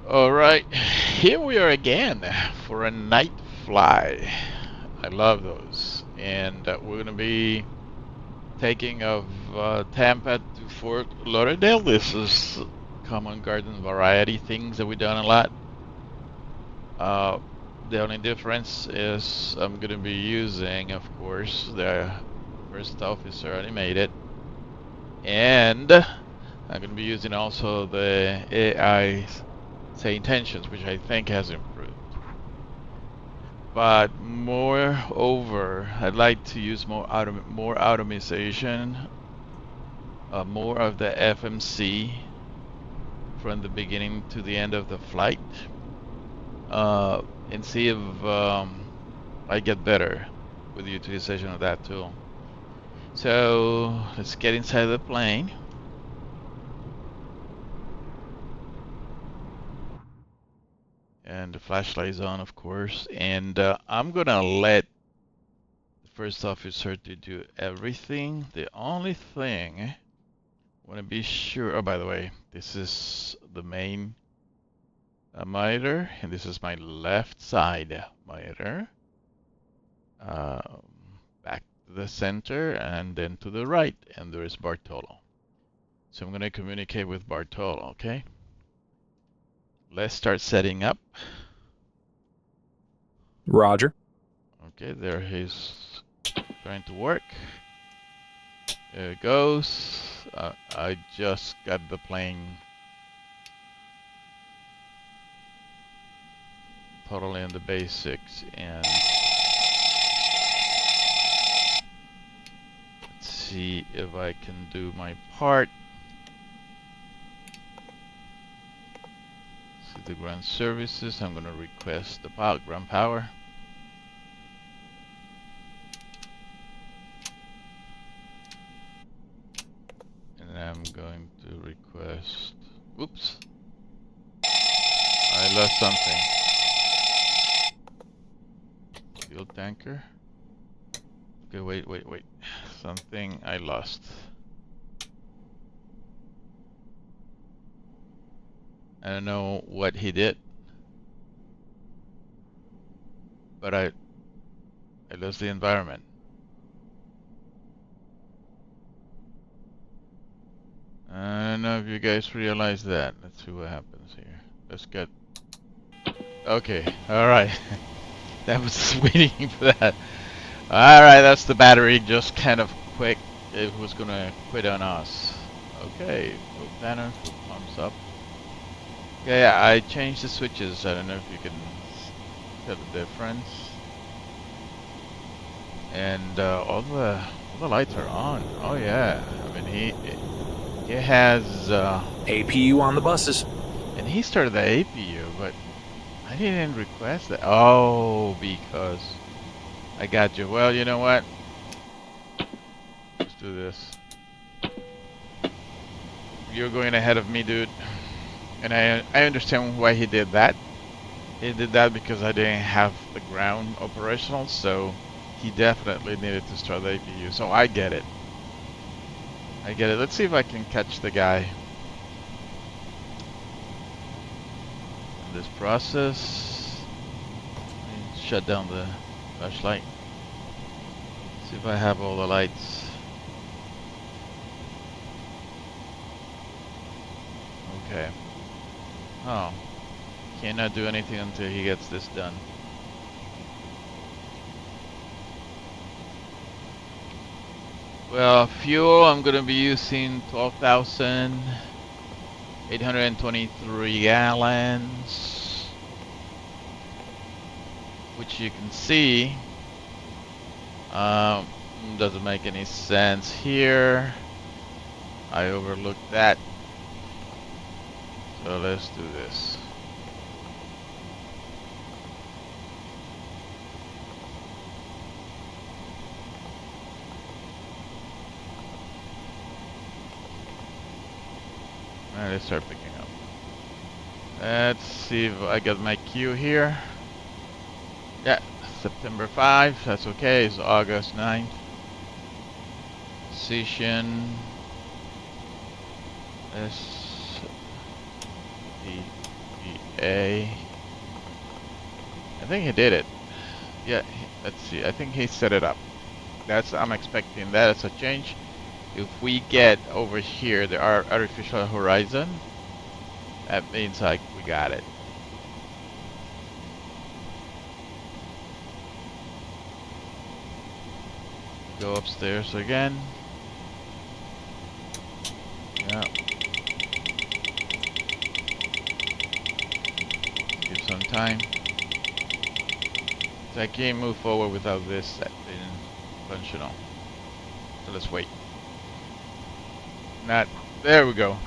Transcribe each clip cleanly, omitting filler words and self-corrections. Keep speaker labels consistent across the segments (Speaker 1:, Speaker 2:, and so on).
Speaker 1: Alright, here we are again for a night fly. I love those. And we're going to be taking of Tampa to Fort Lauderdale. This is common garden variety things that we've done a lot. The only difference is I'm going to be using, of course, the first officer animated. And I'm going to be using also the AI say intentions, which I think has improved. But moreover, I'd like to use more automation, more of the FMC from the beginning to the end of the flight, and see if I get better with the utilization of that tool. So let's get inside the plane. And the flashlight is on, of course. And I'm gonna let the first officer to do everything. The only thing I want to be sure. Oh, by the way, this is the main monitor, and this is my left side monitor. Back to the center, and then to the right, and there is Bartolo. So I'm gonna communicate with Bartolo. Okay. Let's start setting up.
Speaker 2: Roger.
Speaker 1: Okay, there he's trying to work. There it goes. I just got the plane totally in the basics, and let's see if I can do my part. See the ground services. I'm gonna request the ground power. And I'm going to request. Oops. I lost something. Fuel tanker. Okay, wait. Something I lost. I don't know what he did, but I lost the environment. I don't know if you guys realize that. Let's see what happens here. Let's get. Okay, alright. That was waiting for that. Alright, that's the battery just kind of quick. It was gonna quit on us. Okay, full banner, full pumps up. Okay, yeah, I changed the switches. I don't know if you can tell the difference. And all the lights are on. Oh yeah, I mean he has
Speaker 2: APU on the buses.
Speaker 1: and he started the APU, but I didn't request that. Oh, because I got you. Well, you know what? Let's do this. You're going ahead of me, dude. And I understand why he did that. He did that because I didn't have the ground operational, so he definitely needed to start the APU. So I get it. I get it. Let's see if I can catch the guy in this process. Let me shut down the flashlight. See if I have all the lights. Okay. Oh. Cannot do anything until he gets this done. Well, fuel, I'm gonna be using 12,823 gallons, which you can see doesn't make any sense here. I overlooked that. So let's do this. Alright, let's start picking up. Let's see if I got my queue here. Yeah, September 5, that's okay, it's August 9th. Session S P E A. I think he did it. Yeah, let's see. I think he set it up. I'm expecting that as a change. If we get over here the artificial horizon, that means like we got it. Go upstairs again. Yeah. Give some time. So I can't move forward without this being functional. So let's wait. There we go.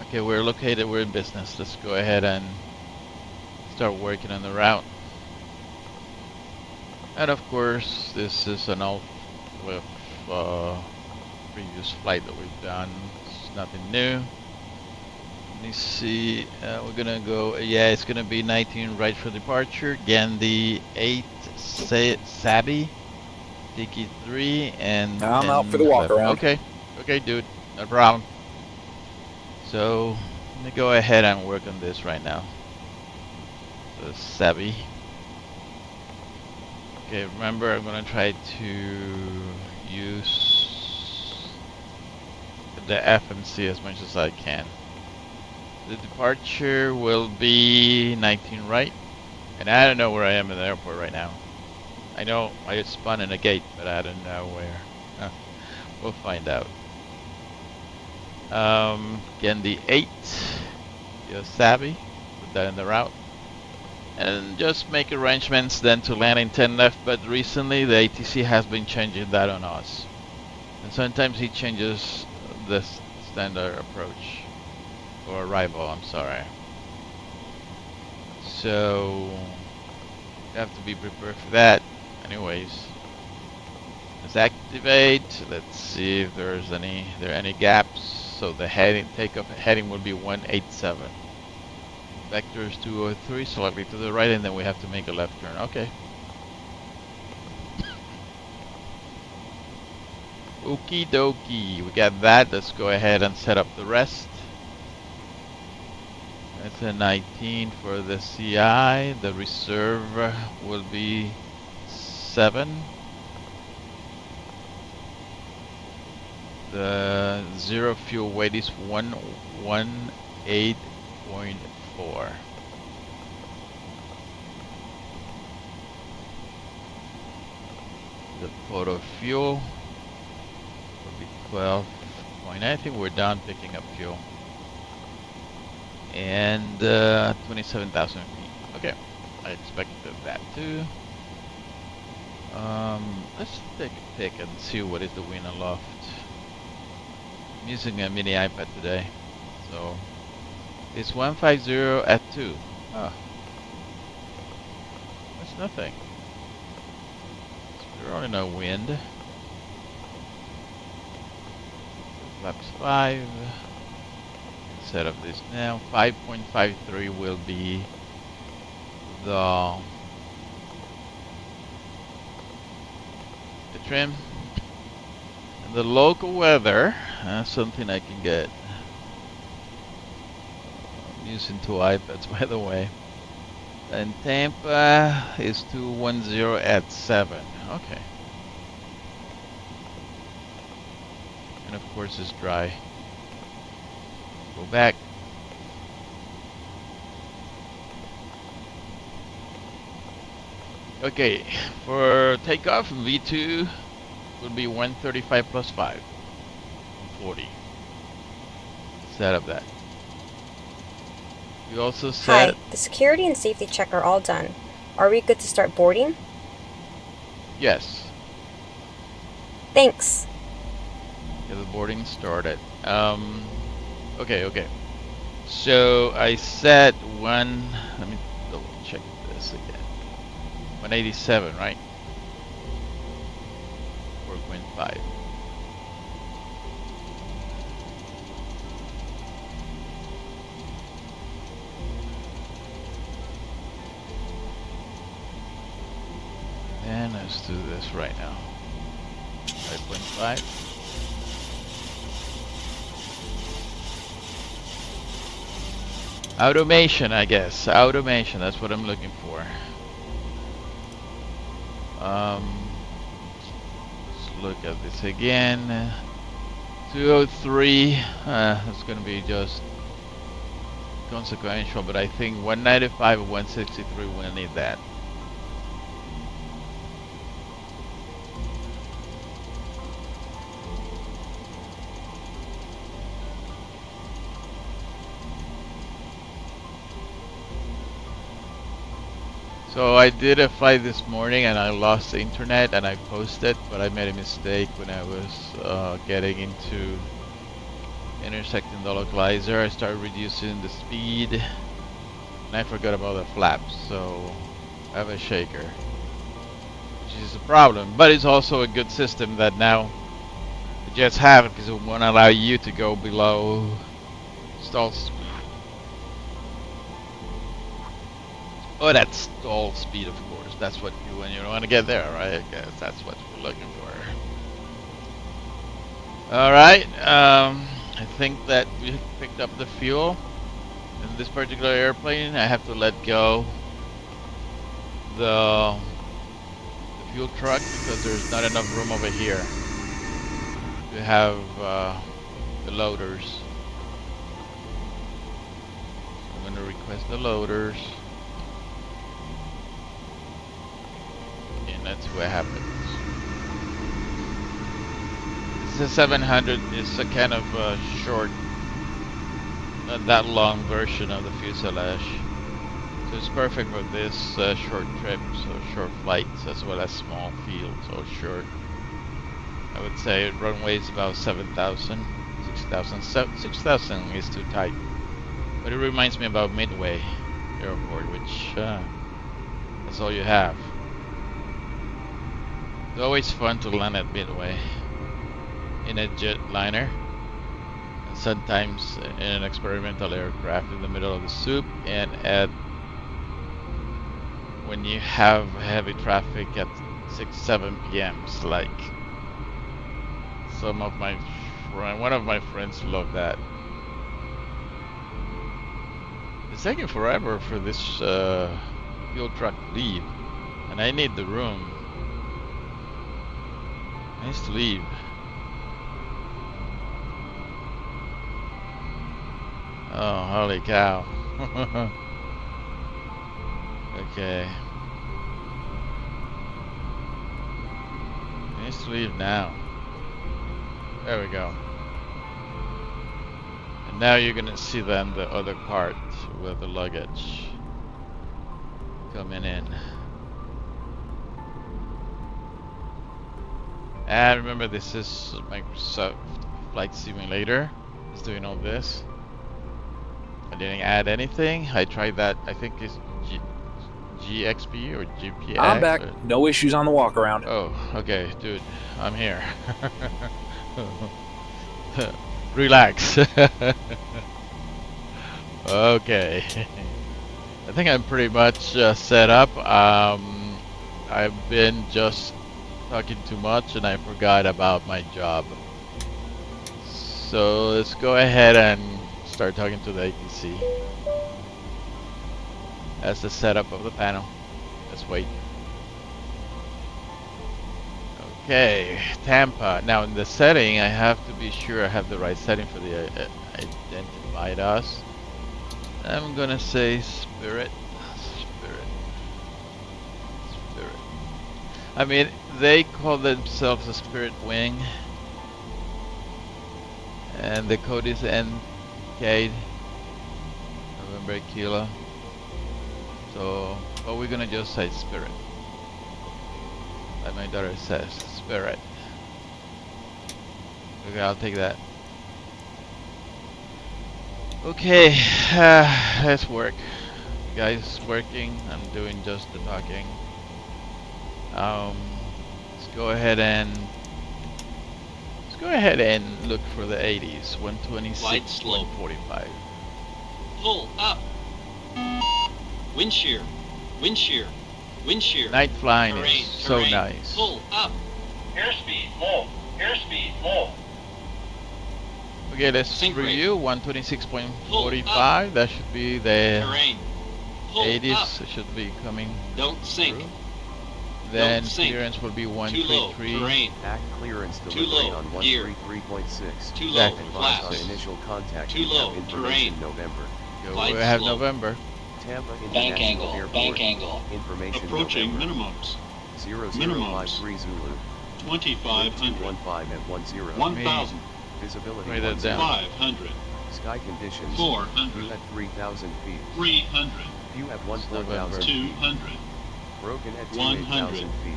Speaker 1: Okay, we're located, we're in business. Let's go ahead and start working on the route. And of course, this is an old with previous flight that we've done. It's nothing new. Let me see. We're gonna go. Yeah, it's gonna be 19 right for departure. Gandhi 8, Sabi, Tiki 3, and
Speaker 2: I'm
Speaker 1: 10
Speaker 2: out for the walk
Speaker 1: left.
Speaker 2: around.
Speaker 1: Okay, dude, no problem. So let me go ahead and work on this right now. So Sabi. Okay, remember I'm gonna try to use the FMC as much as I can. The departure will be 19 right, and I don't know where I am in the airport right now. I know I just spun in a gate, but I don't know where. We'll find out. Again, the 8, Yosabi, put that in the route. And just make arrangements then to land in 10 left, but recently the ATC has been changing that on us. And sometimes he changes the standard approach, or arrival, I'm sorry. So, you have to be prepared for that. Anyways, let's activate. Let's see if there are any gaps. So the takeoff heading will be 187. Vector is 203, slightly to the right, and then we have to make a left turn. Okay. Okie dokie, we got that. Let's go ahead and set up the rest. That's a 19 for the CI. The reserve will be 7. The zero fuel weight is 118.4. The photo fuel will be 12. I think we're done picking up fuel. And 27,000 feet. Okay, I expected that too. Let's take a pick and see what is the wind aloft. I'm using a mini iPad today, so it's 150 at 2. Oh, that's nothing. There's only no wind. Flaps 5. Set up this now. 5.53 will be the trim. And the local weather, something I can get. I'm using 2 iPads, by the way. And Tampa is 210 at 7. Okay. And of course it's dry. Go back. Okay, for takeoff, V2 will be 135 plus 5. 140. Set up that. We also set...
Speaker 3: Hi, the security and safety check are all done. Are we good to start boarding?
Speaker 1: Yes.
Speaker 3: Thanks.
Speaker 1: Yeah, the boarding started. Okay. So I set let me double check this again. 187, right? 4.5. And let's do this right now. 5.5. Automation, I guess. Automation, that's what I'm looking for. Let's look at this again. 203, that's gonna be just consequential, but I think 195 or 163 will need that. So I did a flight this morning and I lost the internet and I posted, but I made a mistake when I was getting into intersecting the localizer. I started reducing the speed and I forgot about the flaps, so I have a shaker, which is a problem, but it's also a good system that now the jets have, because it won't allow you to go below stall speed. Oh, that's stall speed, of course. That's what you when you want to get there, right? I guess that's what we're looking for. All right. I think that we picked up the fuel in this particular airplane. I have to let go the fuel truck because there's not enough room over here to have the loaders. So I'm going to request the loaders. And that's what happens. This is a 700. It's a kind of short, not that long version of the fuselage. So it's perfect for this short trips or short flights as well as small fields or short. I would say runway is about 7,000, 6,000. 6,000 is too tight. But it reminds me about Midway Airport, which that's all you have. It's always fun to land at Midway in a jetliner, and sometimes in an experimental aircraft in the middle of the soup, and at when you have heavy traffic at 6-7 p.m.s, like some of my one of my friends love that. It's taking forever for this fuel truck to leave, and I need the room. It needs to leave. Oh, holy cow. Okay. It needs to leave now. There we go. And now you're gonna see then the other part with the luggage coming in. And remember, this is Microsoft Flight Simulator. It's doing all this. I didn't add anything. I tried that. I think it's GXP or GPX.
Speaker 2: I'm back. No issues on the walk around.
Speaker 1: Oh, okay, dude. I'm here. Relax. Okay. I think I'm pretty much set up. I've been just talking too much and I forgot about my job. So let's go ahead and start talking to the ATC. That's the setup of the panel. Let's wait. Okay, Tampa. Now in the setting, I have to be sure I have the right setting for the identified us. I'm gonna say Spirit. I mean, they call themselves a Spirit Wing, and the code is NK November Kilo. So, but we're gonna just say Spirit. Like my daughter says, Spirit. Okay, I'll take that. Okay, let's work. You guys working? I'm doing just the talking. Let's go ahead and look for the 80s. 126, 145.
Speaker 4: Pull up. Wind shear. Wind shear. Wind shear.
Speaker 1: Night flying
Speaker 4: Terrain,
Speaker 1: is so
Speaker 4: terrain.
Speaker 1: nice.
Speaker 4: Pull up.
Speaker 5: Airspeed, full. Airspeed, full.
Speaker 1: Okay, let's
Speaker 4: Sink rate.
Speaker 1: review 126.45. That should be the
Speaker 4: Terrain. Pull
Speaker 1: 80s.
Speaker 4: up.
Speaker 1: It should be coming
Speaker 4: Don't sink.
Speaker 1: through. Then
Speaker 4: Don't sink.
Speaker 1: clearance will be
Speaker 4: Too low.
Speaker 1: 133.
Speaker 4: Terrain.
Speaker 5: Act clearance
Speaker 4: Too
Speaker 5: delivery
Speaker 4: low.
Speaker 5: on
Speaker 4: Gear.
Speaker 5: 133.6.
Speaker 4: Too low.
Speaker 1: Exactly.
Speaker 5: Advise on
Speaker 4: Flaps.
Speaker 5: initial contact.
Speaker 4: Too
Speaker 5: You have
Speaker 4: low.
Speaker 5: information
Speaker 4: Terrain.
Speaker 5: November.
Speaker 1: Go,
Speaker 4: Glide
Speaker 1: we have
Speaker 4: slope.
Speaker 1: November.
Speaker 5: Tampa
Speaker 6: Bank
Speaker 5: International
Speaker 6: angle,
Speaker 5: Airport.
Speaker 6: bank angle.
Speaker 5: Information
Speaker 4: Approaching
Speaker 5: November.
Speaker 4: minimums.
Speaker 5: 0053 Zulu.
Speaker 4: 2,500.
Speaker 5: 215 at 10.
Speaker 4: 1,000.
Speaker 5: Visibility
Speaker 1: Write that
Speaker 5: 10.
Speaker 1: down.
Speaker 4: 500.
Speaker 5: Sky conditions.
Speaker 4: 400.
Speaker 5: You at 3,000 feet.
Speaker 4: 300.
Speaker 5: You at
Speaker 1: November.
Speaker 5: 1,000 feet.
Speaker 4: 200.
Speaker 5: Broken at
Speaker 4: 100.
Speaker 5: 28,000 feet.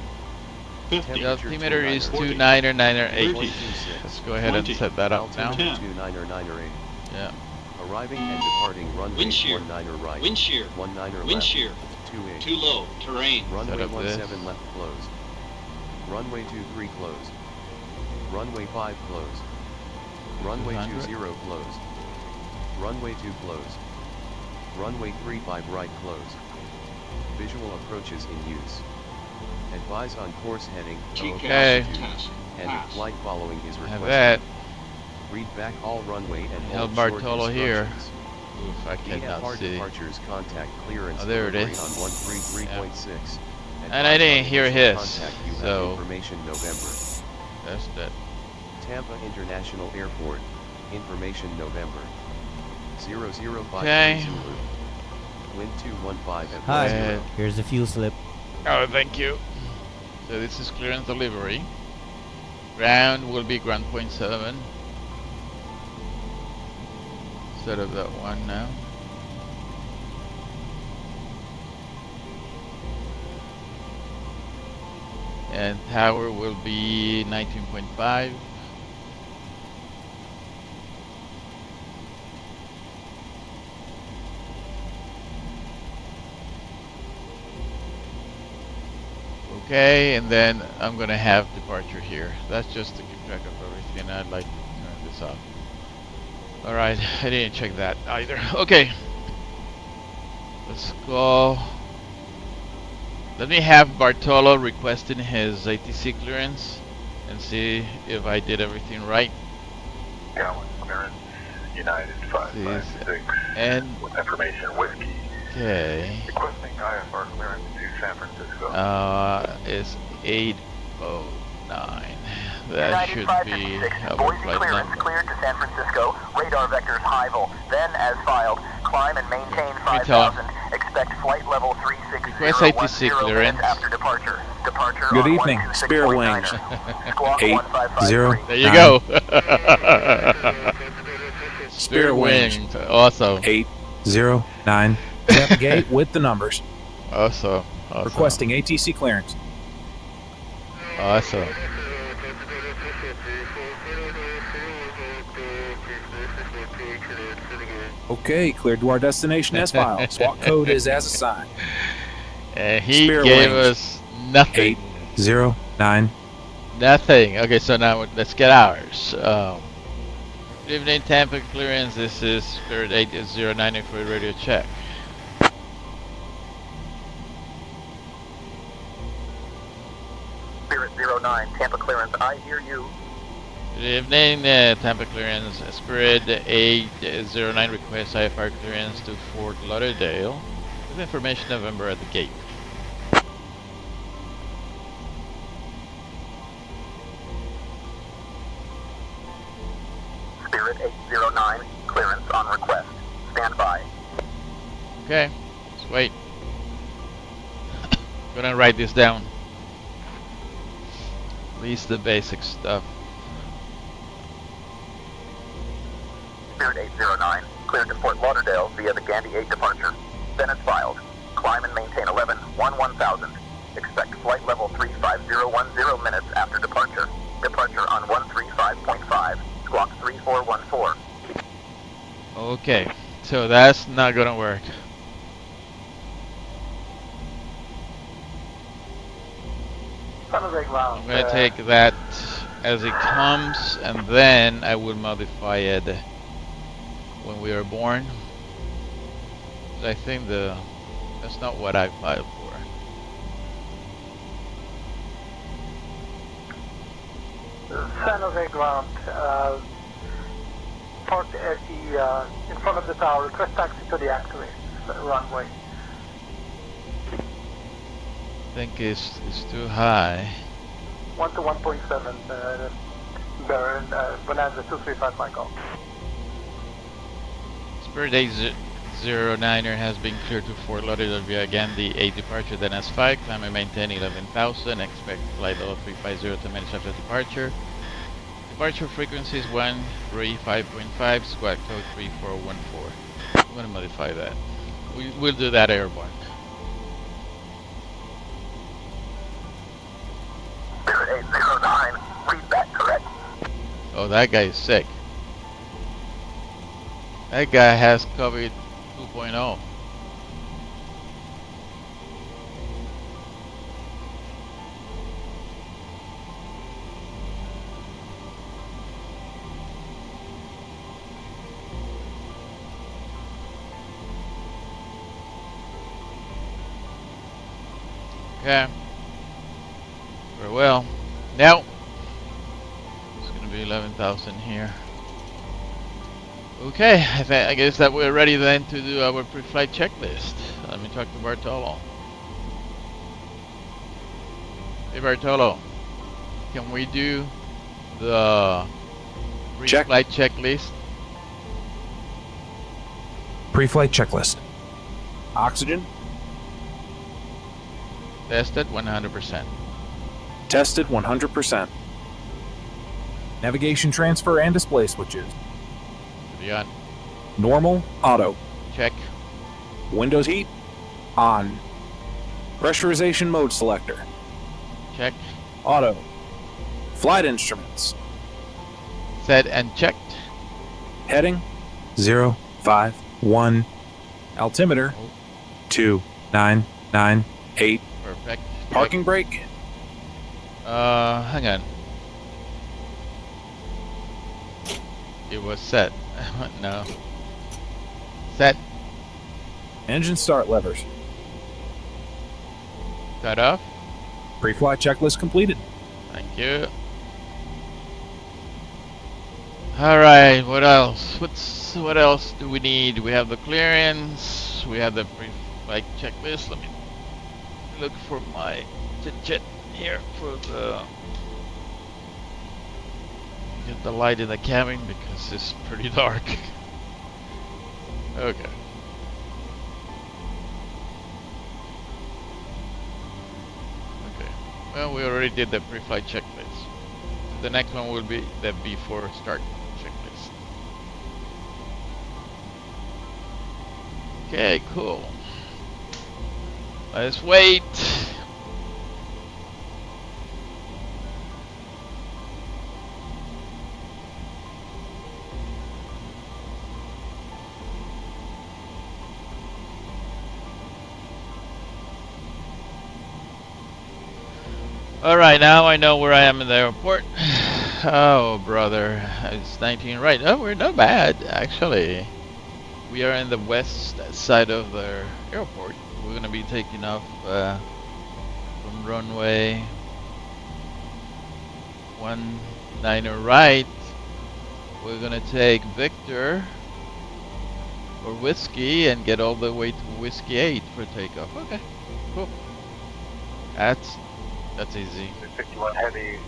Speaker 4: 50.
Speaker 1: The altimeter is
Speaker 5: 40.
Speaker 1: 299.80.
Speaker 4: 40.
Speaker 1: Let's go ahead and
Speaker 4: 20.
Speaker 1: set that up now.
Speaker 5: Altimeter
Speaker 4: 10.
Speaker 5: 29er
Speaker 1: Yeah.
Speaker 5: Arriving and departing runway
Speaker 4: Wind shear.
Speaker 5: 19er right.
Speaker 4: Wind shear.
Speaker 5: 19er
Speaker 4: Wind
Speaker 5: left.
Speaker 4: shear.
Speaker 5: 28.
Speaker 4: Too low. Terrain.
Speaker 5: Runway
Speaker 1: up this.
Speaker 5: 17 left closed. Runway 23 closed. Runway 5 closed. Runway
Speaker 1: 200.
Speaker 5: 20 closed. Runway 2 closed. Runway 35 right closed. Visual approaches in use. Advise on course heading,
Speaker 1: Okay.
Speaker 4: Test.
Speaker 5: and
Speaker 4: Pass.
Speaker 5: flight following is
Speaker 1: Have
Speaker 5: requested.
Speaker 1: that.
Speaker 5: Read back all runway and
Speaker 1: El
Speaker 5: hold short
Speaker 1: Bartolo here.
Speaker 5: instructions.
Speaker 1: Oof, I cannot
Speaker 5: VFR
Speaker 1: see.
Speaker 5: departures contact clearance
Speaker 1: Oh, there it
Speaker 5: delivery
Speaker 1: is.
Speaker 5: on 133.6.
Speaker 1: And I didn't hear
Speaker 5: Advise on
Speaker 1: his,
Speaker 5: contact, you have
Speaker 1: so-
Speaker 5: information November.
Speaker 1: That's that.
Speaker 5: Tampa International Airport. Information November. 0053
Speaker 1: Okay.
Speaker 5: Zulu. Wind 215 at
Speaker 7: Hi.
Speaker 5: 10.
Speaker 7: Here's the fuel slip.
Speaker 1: Oh, thank you. So this is clearance delivery. Ground will be ground point 7. Set up that one now. And tower will be 19.5. Okay, and then I'm gonna have departure here. That's just to keep track of everything. I'd like to turn this off. Alright, I didn't check that either. Okay. Let's go. Let me have Bartolo requesting his ATC clearance and see if I did everything right.
Speaker 8: Gallon clearance, United 556,
Speaker 1: And
Speaker 8: with information whiskey,
Speaker 1: okay.
Speaker 8: requesting IFR clearance to San Francisco.
Speaker 1: Is 809. That
Speaker 9: United
Speaker 1: should
Speaker 9: 556,
Speaker 1: be our
Speaker 9: Boise
Speaker 1: flight
Speaker 9: clearance
Speaker 1: number.
Speaker 9: cleared to San Francisco. Radar vectors high vol. Then, as filed, climb and maintain
Speaker 1: me tell
Speaker 9: 5,000. Expect flight level 360.
Speaker 1: Request ATC clearance.
Speaker 9: After departure. Departure
Speaker 2: Good
Speaker 9: on
Speaker 2: evening.
Speaker 9: 126.9er.
Speaker 2: Spirit Wings.
Speaker 9: Squawk
Speaker 2: 8,
Speaker 9: 1553.
Speaker 2: 0.
Speaker 1: There you go.
Speaker 2: Spirit Wings.
Speaker 1: Awesome.
Speaker 2: 809. Yep, gate with the numbers.
Speaker 1: Awesome. Awesome.
Speaker 2: Requesting ATC clearance.
Speaker 1: Awesome.
Speaker 2: Okay, cleared to our destination as filed. SWAT code is as assigned.
Speaker 1: And he
Speaker 2: Spirit
Speaker 1: gave
Speaker 2: Wings.
Speaker 1: us nothing.
Speaker 2: 809.
Speaker 1: Nothing. Okay, so now let's get ours. Good evening, Tampa clearance. This is Spirit 809 for radio check.
Speaker 9: Spirit 09, Tampa clearance. I hear you.
Speaker 1: Good evening, Tampa clearance. Spirit 809 requests IFR clearance to Fort Lauderdale. With information November at the gate.
Speaker 9: Spirit 809, clearance on request. Stand by.
Speaker 1: Okay, let's wait. Gonna write this down. At least the basic stuff.
Speaker 9: Spirit 809, cleared to Fort Lauderdale via the Gandy 8 departure. Then as filed. Climb and maintain 1000. Expect flight level 35010 minutes after departure. Departure on 135.5, squawk 3414.
Speaker 1: Okay, so that's not gonna work. I'm gonna take that as it comes, and then I will modify it when we are born. I think that's not what I filed for.
Speaker 10: San Jose ground,
Speaker 6: parked at the in front of the tower. Request taxi to the activate runway.
Speaker 1: I think it's too high.
Speaker 6: 1 to 1.7. Baron Bonanza 235 Michael.
Speaker 1: Spirit 809er has been cleared to Fort Lauderdale via Gandhi 8 departure, then S5, climb and maintain 11,000, expect flight level 350 10 minutes after departure. Departure frequency is 135.5, squawk code 3414. I'm going to modify that. We'll do that airborne.
Speaker 9: Spirit 809, read that correct.
Speaker 1: Oh, that guy is sick. That guy has COVID 2.0. Okay. Very well. Now, it's going to be 11,000 here. Okay, I guess that we're ready then to do our pre-flight checklist. Let me talk to Bartolo. Hey Bartolo, can we do the pre-flight checklist?
Speaker 2: Pre-flight checklist. Oxygen.
Speaker 1: Tested 100%.
Speaker 2: Tested 100%. Navigation transfer and display switches.
Speaker 1: Beyond.
Speaker 2: Normal, auto.
Speaker 1: Check.
Speaker 2: Windows heat, on. Pressurization mode selector.
Speaker 1: Check.
Speaker 2: Auto. Flight instruments.
Speaker 1: Set and checked.
Speaker 2: Heading 051. Altimeter 2998.
Speaker 1: Perfect.
Speaker 2: Parking brake.
Speaker 1: Hang on. It was set. No. Set.
Speaker 2: Engine start levers.
Speaker 1: Cut off.
Speaker 2: Pre-flight checklist completed.
Speaker 1: Thank you. Alright, what else? What else do we need? We have the clearance. We have the pre-flight checklist. Let me look for my chit here for the get the light in the cabin because it's pretty dark. Okay. Okay. Well, we already did the pre-flight checklist. The next one will be the before start checklist. Okay, cool. Let's wait. Alright, now I know where I am in the airport. Oh, brother. It's 19 right. Oh, we're not bad, actually. We are in the west side of the airport. We're going to be taking off from runway 19 right. We're going to take Victor or Whiskey and get all the way to Whiskey 8 for takeoff. Okay, cool. That's easy.
Speaker 8: 51 heavy.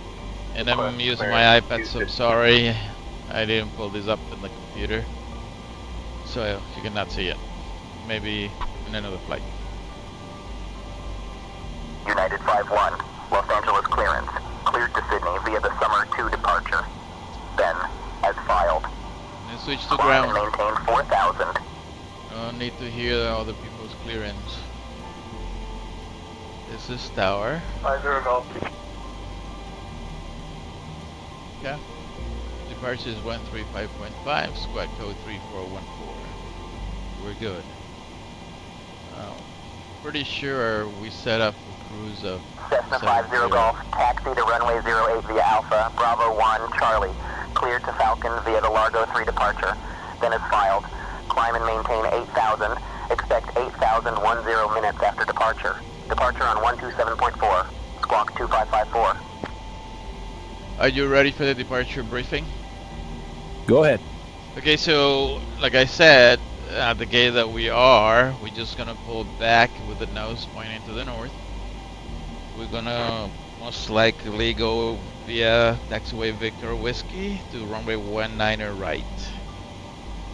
Speaker 1: And I'm using my iPad, so I'm sorry I didn't pull this up in the computer, so you cannot see it. Maybe in another flight.
Speaker 9: United 5-1, Los Angeles clearance. Cleared to Sydney via the Summer 2 departure. Then, as filed.
Speaker 1: And switch to
Speaker 9: Climb and
Speaker 1: ground.
Speaker 9: maintain 4,000.
Speaker 1: No need to hear other people's clearance. This is tower.
Speaker 6: 50 Golf.
Speaker 1: Okay. Departure is 135.5, squawk code 3414. We're good. Pretty sure we set up a cruise of
Speaker 9: Cessna 50 Golf, taxi to runway 08 via Alpha, Bravo 1, Charlie. Cleared to Falcon via the Largo 3 departure. Then as filed. Climb and maintain 8,000. Expect 8,010 minutes after departure. Departure on 127.4. Squawk 2554.
Speaker 1: Are you ready for the departure briefing?
Speaker 2: Go ahead.
Speaker 1: Okay, so like I said, at the gate that we're just gonna pull back with the nose pointing to the north. We're gonna most likely go via taxiway Victor Whiskey to runway 19 right.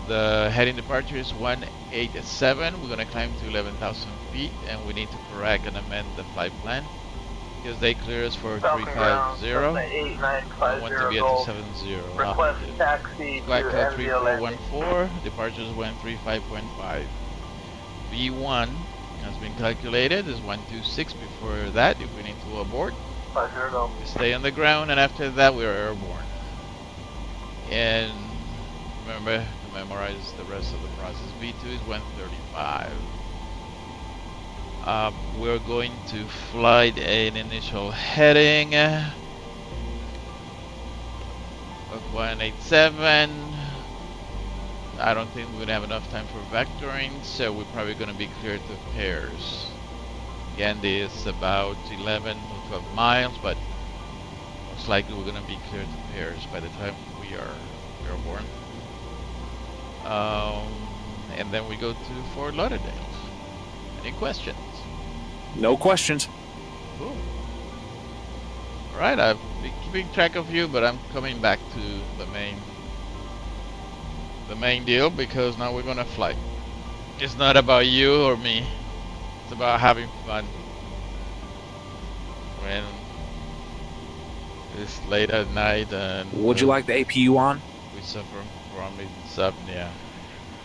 Speaker 1: The heading departure is 187. We're gonna climb to 11,000 feet, and we need to correct and amend the flight plan because they clear us for
Speaker 6: Falcon ground,
Speaker 1: 350. I want to be at 270.
Speaker 6: Request taxi to
Speaker 1: Flight code
Speaker 6: NVL landing.
Speaker 1: 3414, departures 135.5. V1 has been calculated, is 126 before that if we need to abort.
Speaker 6: 50 go.
Speaker 1: We stay on the ground, and after that we are airborne. And remember to memorize the rest of the process. V2 is 135. We're going to flight an initial heading of 187. I don't think we're gonna have enough time for vectoring, so we're probably gonna be cleared to pairs. Again, this is about 11 or 12 miles, but most likely we're gonna be cleared to pairs by the time we are airborne. And then we go to Fort Lauderdale. Any questions?
Speaker 2: No questions.
Speaker 1: Cool. Alright, I've been keeping track of you, but I'm coming back to the main deal because now we're gonna fly. It's not about you or me. It's about having fun. When it's late at night and
Speaker 2: Would you like the APU on?
Speaker 1: we suffer from insomnia.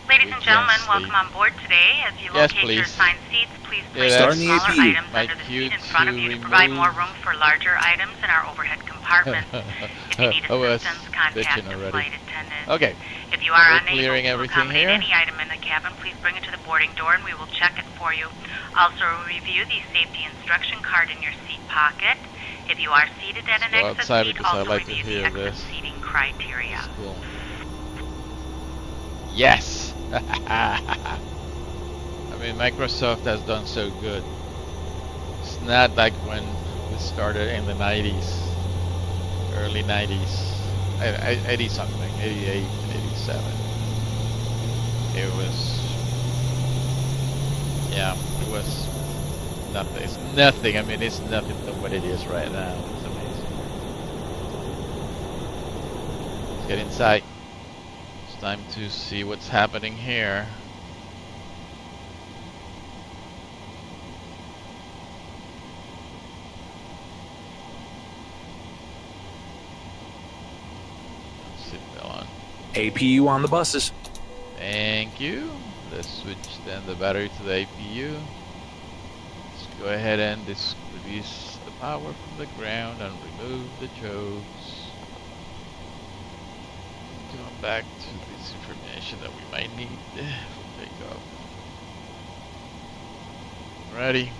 Speaker 7: Ladies
Speaker 1: We
Speaker 7: and
Speaker 1: can't
Speaker 7: gentlemen,
Speaker 1: sleep.
Speaker 7: welcome on board today. As you
Speaker 1: Yes,
Speaker 7: locate your
Speaker 1: please.
Speaker 7: assigned seats, please
Speaker 1: Yeah,
Speaker 7: place
Speaker 1: that's
Speaker 7: your smaller
Speaker 2: the APU.
Speaker 7: items
Speaker 1: My
Speaker 7: under the
Speaker 1: cue
Speaker 7: seat in front of
Speaker 1: to
Speaker 7: you to provide
Speaker 1: remove-
Speaker 7: more room for larger items in our overhead compartment. If you need
Speaker 1: I was
Speaker 7: assistance, contact
Speaker 1: bitching
Speaker 7: the
Speaker 1: already.
Speaker 7: flight attendant.
Speaker 1: Okay,
Speaker 7: If you are
Speaker 1: we're
Speaker 7: unable
Speaker 1: clearing
Speaker 7: to
Speaker 1: everything
Speaker 7: accommodate
Speaker 1: here.
Speaker 7: any item in the cabin, please bring it to the boarding door and we will check it for you. Also, review the safety instruction card in your seat pocket. If you are seated at an
Speaker 1: Let's go
Speaker 7: exit
Speaker 1: outside
Speaker 7: seat,
Speaker 1: because I
Speaker 7: also
Speaker 1: like to
Speaker 7: review the
Speaker 1: hear
Speaker 7: exit
Speaker 1: this.
Speaker 7: seating criteria.
Speaker 1: Cool. Yes! I mean, Microsoft has done so good. It's not like when we started in the 90s, early 90s, 80 something, 88, 87. It was, yeah, it was nothing. It's nothing. I mean, it's nothing to what it is right now. It's amazing. Let's get inside. It's time to see what's happening here. Seatbelt on.
Speaker 2: APU on the buses.
Speaker 1: Thank you. Let's switch then the battery to the APU. Let's go ahead and release the power from the ground and remove the chokes. Going back to this information that we might need for takeoff. Ready?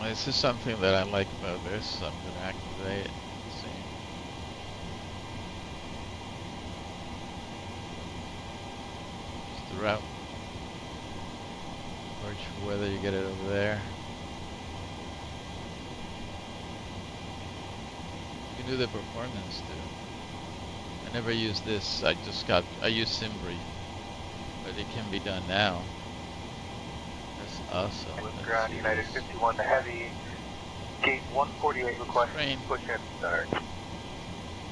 Speaker 1: This is something that I like about this. I'm going to activate it. Let's see. Just the route. Or whether you get it over there. You can do the performance too. I never used this. I used Simbri. But it can be done now. That's awesome.
Speaker 8: With
Speaker 1: Let's
Speaker 8: ground
Speaker 1: see
Speaker 8: United
Speaker 1: this.
Speaker 8: 51 to heavy. Gate 148 request.
Speaker 1: Train.
Speaker 8: Push in start.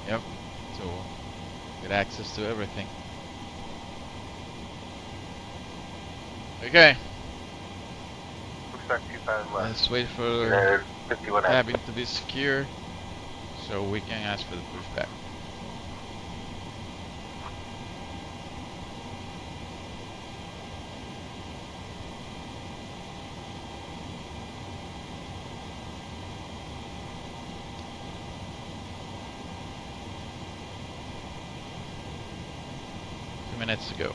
Speaker 1: Yep. So get access to everything. Okay.
Speaker 8: Respect 25 left.
Speaker 1: Let's wait for
Speaker 8: United 51
Speaker 1: cabin to be secure so we can ask for the pushback. Minutes to go.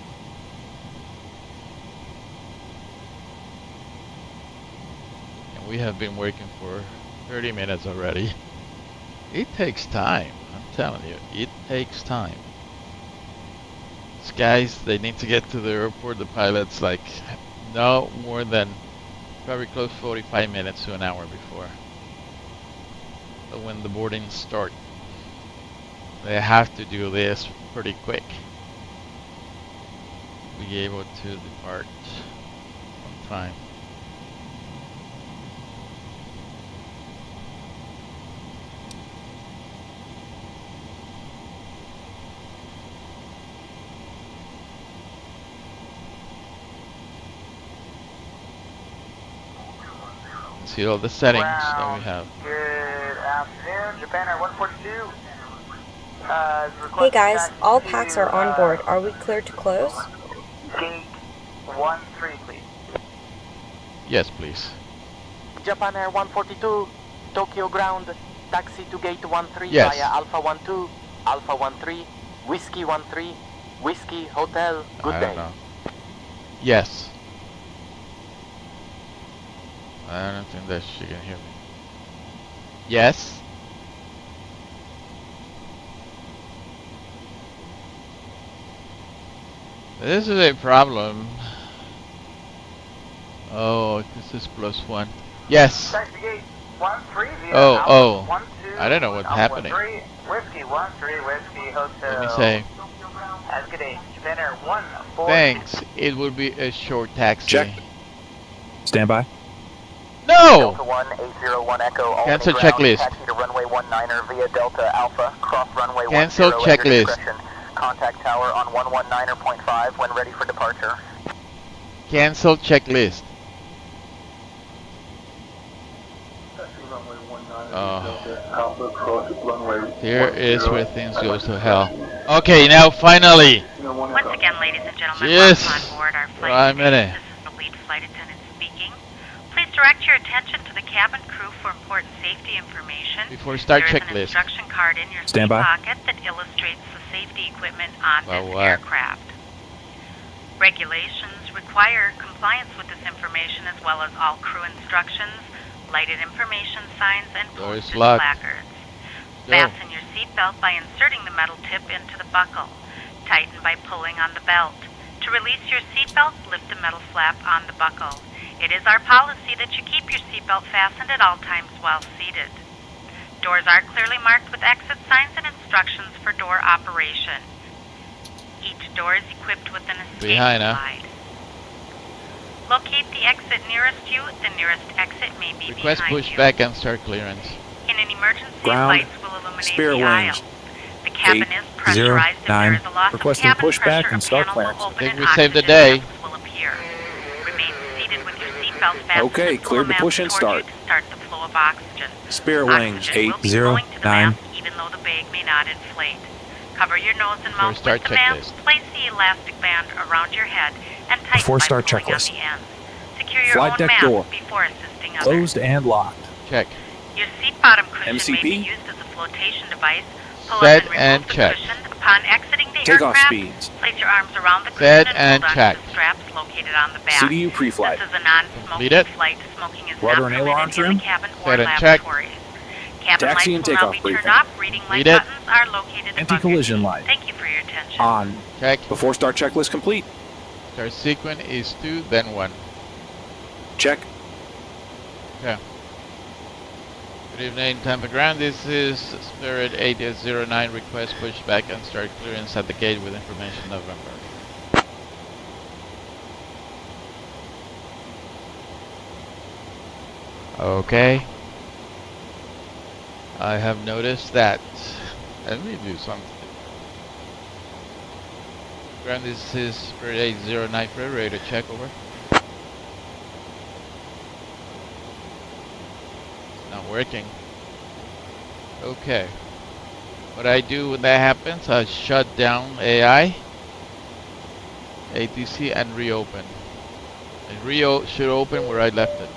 Speaker 1: And we have been working for 30 minutes already. It takes time, I'm telling you, it takes time. These guys, they need to get to the airport, the pilots, like, no more than probably close 45 minutes to an hour before. But when the boarding starts, they have to do this pretty quick. Be able to depart on time. See all the settings that we have.
Speaker 8: Good afternoon, Japan Air 142.
Speaker 3: Hey guys, all packs are on board. Are we clear to close?
Speaker 8: Gate 13, please.
Speaker 1: Yes, please.
Speaker 10: Japan Air 142, Tokyo ground, taxi to gate 13
Speaker 1: Yes.
Speaker 10: via Alpha 12, Alpha 13, Whiskey 13, Whiskey Hotel, good
Speaker 1: I
Speaker 10: day.
Speaker 1: don't know. Yes. I don't think that she can hear me. Yes. This is a problem. Oh, this is +1. Yes.
Speaker 8: Taxi gate 13 via
Speaker 1: Oh,
Speaker 8: Alpha
Speaker 1: oh.
Speaker 8: 12,
Speaker 1: I don't know what's
Speaker 8: Alpha
Speaker 1: happening.
Speaker 8: 13, Whiskey 13, Whiskey Hotel.
Speaker 1: Let me say.
Speaker 8: Have a good day, Japan Air 142.
Speaker 1: Thanks. It would be a short taxi.
Speaker 2: Check. Stand by.
Speaker 1: No!
Speaker 9: Delta 1801 Echo, Albany
Speaker 1: Cancel
Speaker 9: ground,
Speaker 1: checklist.
Speaker 9: taxi to runway 19er via Delta Alpha, cross runway 10
Speaker 1: Cancel
Speaker 9: at your
Speaker 1: checklist.
Speaker 9: discretion. Contact tower on 119.5 when ready for departure.
Speaker 1: Cancel checklist. Here is where things go to hell. Okay, now finally.
Speaker 7: Once again, ladies and gentlemen,
Speaker 1: Yes.
Speaker 7: welcome on board our flight
Speaker 1: Right
Speaker 7: today.
Speaker 1: minute.
Speaker 7: This is the lead flight attendant speaking. Please direct your attention to the cabin crew for important safety information.
Speaker 1: Before start
Speaker 7: There is an
Speaker 1: checklist.
Speaker 7: instruction card in your
Speaker 2: Stand
Speaker 7: seat
Speaker 2: by.
Speaker 7: pocket that illustrates the safety equipment on
Speaker 1: About
Speaker 7: this
Speaker 1: what?
Speaker 7: aircraft. Regulations require compliance with this information as well as all crew instructions, lighted information signs, and
Speaker 1: Door is
Speaker 7: posted
Speaker 1: locked.
Speaker 7: placards.
Speaker 1: Go.
Speaker 7: Fasten your seatbelt by inserting the metal tip into the buckle. Tighten by pulling on the belt. To release your seatbelt, lift the metal flap on the buckle. It is our policy that you keep your seatbelt fastened at all times while seated. Doors are clearly marked with exit signs and instructions for door operation. Each door is equipped with an escape
Speaker 1: Behind, huh?
Speaker 7: slide. Locate the exit nearest you. The nearest exit may be
Speaker 1: Request
Speaker 7: behind
Speaker 1: push
Speaker 7: you.
Speaker 1: back and start clearance.
Speaker 7: In an emergency,
Speaker 2: Ground,
Speaker 7: lights will illuminate
Speaker 2: spare
Speaker 7: the
Speaker 2: wings.
Speaker 7: aisle. The cabin
Speaker 2: Gate
Speaker 7: is pressurized. If there
Speaker 2: 09,
Speaker 7: is a loss
Speaker 2: requesting
Speaker 7: of cabin
Speaker 2: pushback
Speaker 7: pressure,
Speaker 2: and
Speaker 7: a
Speaker 2: start
Speaker 7: panel will
Speaker 2: clearance.
Speaker 7: open
Speaker 1: Think
Speaker 7: and
Speaker 1: we saved the
Speaker 7: oxygen
Speaker 1: day.
Speaker 7: vents will appear. Remain seated with your seatbelt fastened
Speaker 2: Okay,
Speaker 7: and pull
Speaker 2: cleared
Speaker 7: a
Speaker 2: to
Speaker 7: mask
Speaker 2: push and
Speaker 7: toward
Speaker 2: start.
Speaker 7: you to start the flow of oxygen.
Speaker 2: Spare wings
Speaker 7: Oxygen will be flowing to the
Speaker 2: 809.
Speaker 7: mask even though the bag may not inflate. Cover your nose and
Speaker 1: Before
Speaker 7: mouth
Speaker 1: start
Speaker 7: with the mask.
Speaker 1: checklist.
Speaker 7: Place the elastic band around your head and tighten
Speaker 2: Before
Speaker 7: by
Speaker 2: start
Speaker 7: pulling
Speaker 2: checklist.
Speaker 7: on the ends. Secure your
Speaker 2: Flight
Speaker 7: own
Speaker 2: deck
Speaker 7: mask
Speaker 2: door.
Speaker 7: before assisting others.
Speaker 2: Closed and locked.
Speaker 1: Check.
Speaker 7: Your seat bottom cushion may be
Speaker 2: MCP.
Speaker 7: used as a flotation device. Pull
Speaker 1: Set
Speaker 7: up and remove
Speaker 1: and
Speaker 7: the
Speaker 1: check.
Speaker 7: cushion. Upon exiting the
Speaker 2: Takeoff
Speaker 7: aircraft,
Speaker 2: speeds.
Speaker 7: place your arms around the
Speaker 1: Set
Speaker 7: cushion
Speaker 1: and
Speaker 7: hold on
Speaker 1: check.
Speaker 7: to the straps located on the back.
Speaker 2: CDU pre-flight.
Speaker 7: This is a non-smoking
Speaker 1: Completed.
Speaker 7: flight. Smoking is
Speaker 2: Rudder
Speaker 7: not
Speaker 2: and aileron
Speaker 7: permitted in
Speaker 2: trim.
Speaker 7: the cabin or
Speaker 1: Set and check.
Speaker 7: laboratories. Cabin
Speaker 2: Taxi
Speaker 7: lights
Speaker 2: and
Speaker 7: will now
Speaker 2: takeoff
Speaker 7: be
Speaker 2: briefing.
Speaker 7: turned off. Reading light
Speaker 1: Read it.
Speaker 7: buttons are located above your
Speaker 2: Anti-collision
Speaker 7: seat.
Speaker 2: light.
Speaker 7: Thank you for your attention.
Speaker 2: On.
Speaker 1: Check.
Speaker 2: Before start checklist complete.
Speaker 1: Start sequence is 2, then 1.
Speaker 2: Check.
Speaker 1: Yeah. Good evening, Tampa ground. This is Spirit 809. Request push back and start clearance at the gate with information November. Okay. I have noticed that. Let me do something. Ground, this is Spirit 809. Ready to check over. Not working. Okay. What I do when that happens, I shut down AI, ATC, and reopen. And should open where I left it.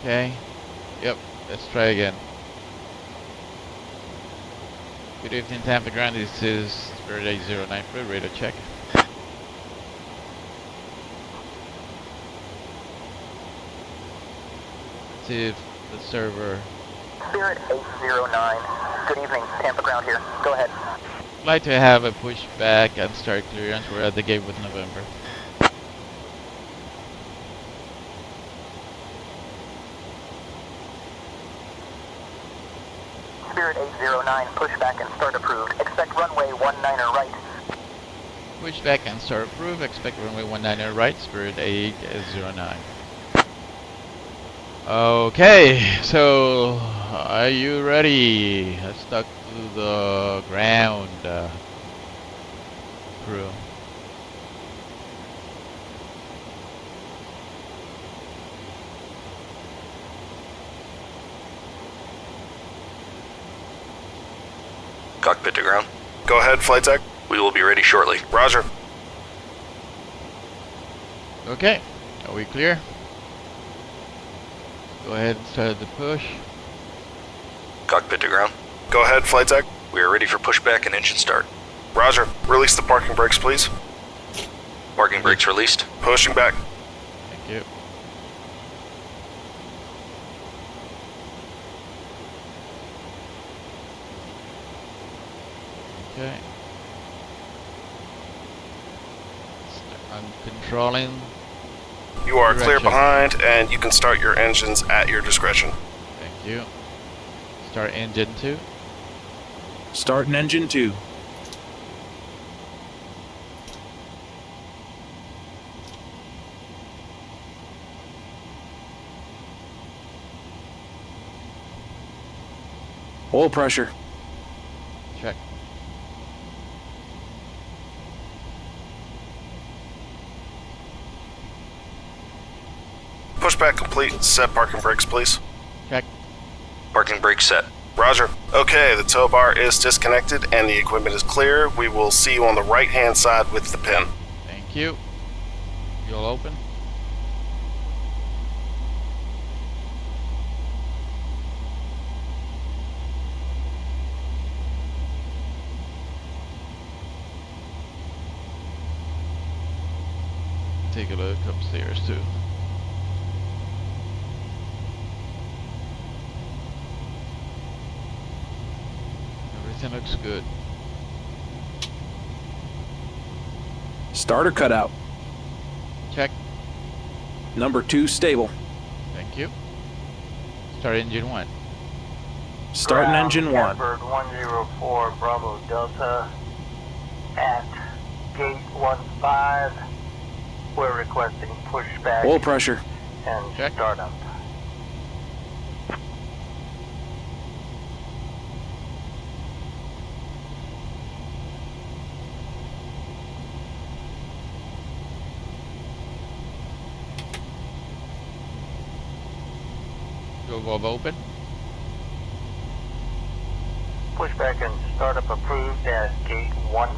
Speaker 1: Okay. Yep. Let's try again. Good evening, Tampa Ground. This is Spirit 809 for radar check. See if the server.
Speaker 9: Spirit 809. Good evening, Tampa Ground here. Go ahead.
Speaker 1: I'd like to have a pushback and start clearance. We're at the gate with November.
Speaker 9: Spirit 809, pushback and start approved. Expect runway 19er right.
Speaker 1: Pushback and start approved. Expect runway 19er right. Spirit 809. Okay, so are you ready? Let's talk to the ground crew.
Speaker 11: Cockpit to ground.
Speaker 12: Go ahead, flight deck.
Speaker 11: We will be ready shortly.
Speaker 12: Roger.
Speaker 1: Okay, are we clear? Go ahead and start the push.
Speaker 11: Cockpit to ground.
Speaker 12: Go ahead, flight deck.
Speaker 11: We are ready for pushback and engine start.
Speaker 12: Roger. Release the parking brakes, please.
Speaker 11: Parking brakes released.
Speaker 12: Pushing back.
Speaker 1: Thank you. Okay. I'm controlling.
Speaker 12: You are clear
Speaker 1: direction.
Speaker 12: behind, and you can start your engines at your discretion.
Speaker 1: Thank you. Start engine 2.
Speaker 2: Starting engine 2. Oil pressure.
Speaker 1: Check.
Speaker 12: Pushback complete. Set parking brakes, please.
Speaker 1: Check.
Speaker 11: Parking brakes set.
Speaker 12: Roger. Okay, the tow bar is disconnected and the equipment is clear. We will see you on the right-hand side with the pin.
Speaker 1: Thank you. You'll open. Take a look upstairs too. Everything looks good.
Speaker 2: Starter cutout.
Speaker 1: Check.
Speaker 2: Number 2 stable.
Speaker 1: Thank you. Start engine 1.
Speaker 2: Starting engine 1.
Speaker 8: Catbird 104 Bravo Delta at gate 15. We're requesting pushback
Speaker 2: Oil pressure.
Speaker 8: and
Speaker 1: Check.
Speaker 8: startup.
Speaker 1: Fuel valve open.
Speaker 8: Pushback and startup approved at gate 15.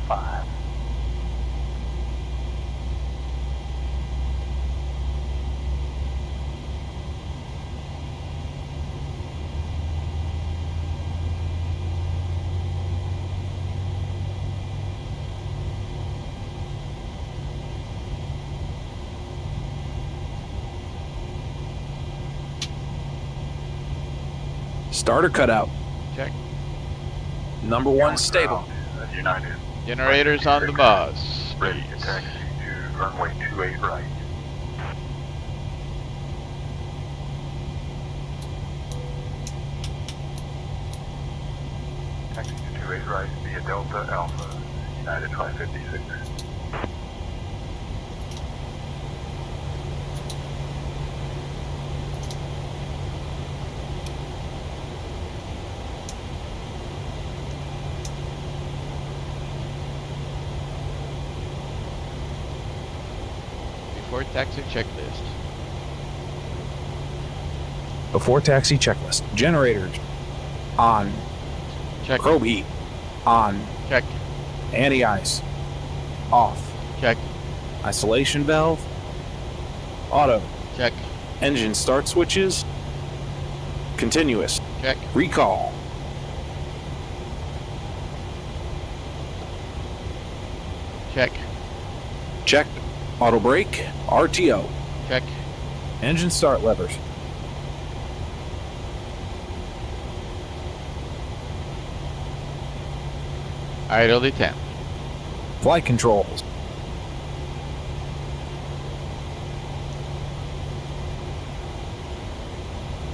Speaker 2: Starter cutout.
Speaker 1: Check.
Speaker 2: Number 1 stable.
Speaker 8: United.
Speaker 1: Generators on the bus.
Speaker 8: Ready to taxi to runway 28 right. Taxi to 28 right via Delta Alpha, United 556.
Speaker 1: Before taxi checklist.
Speaker 2: Before taxi checklist. Generators. On.
Speaker 1: Check.
Speaker 2: Probe heat. On.
Speaker 1: Check.
Speaker 2: Anti-ice. Off.
Speaker 1: Check.
Speaker 2: Isolation valve. Auto.
Speaker 1: Check.
Speaker 2: Engine start switches. Continuous.
Speaker 1: Check.
Speaker 2: Recall.
Speaker 1: Check.
Speaker 2: Checked. Auto brake. RTO.
Speaker 1: Check.
Speaker 2: Engine start levers.
Speaker 1: Idle detent.
Speaker 2: Flight controls.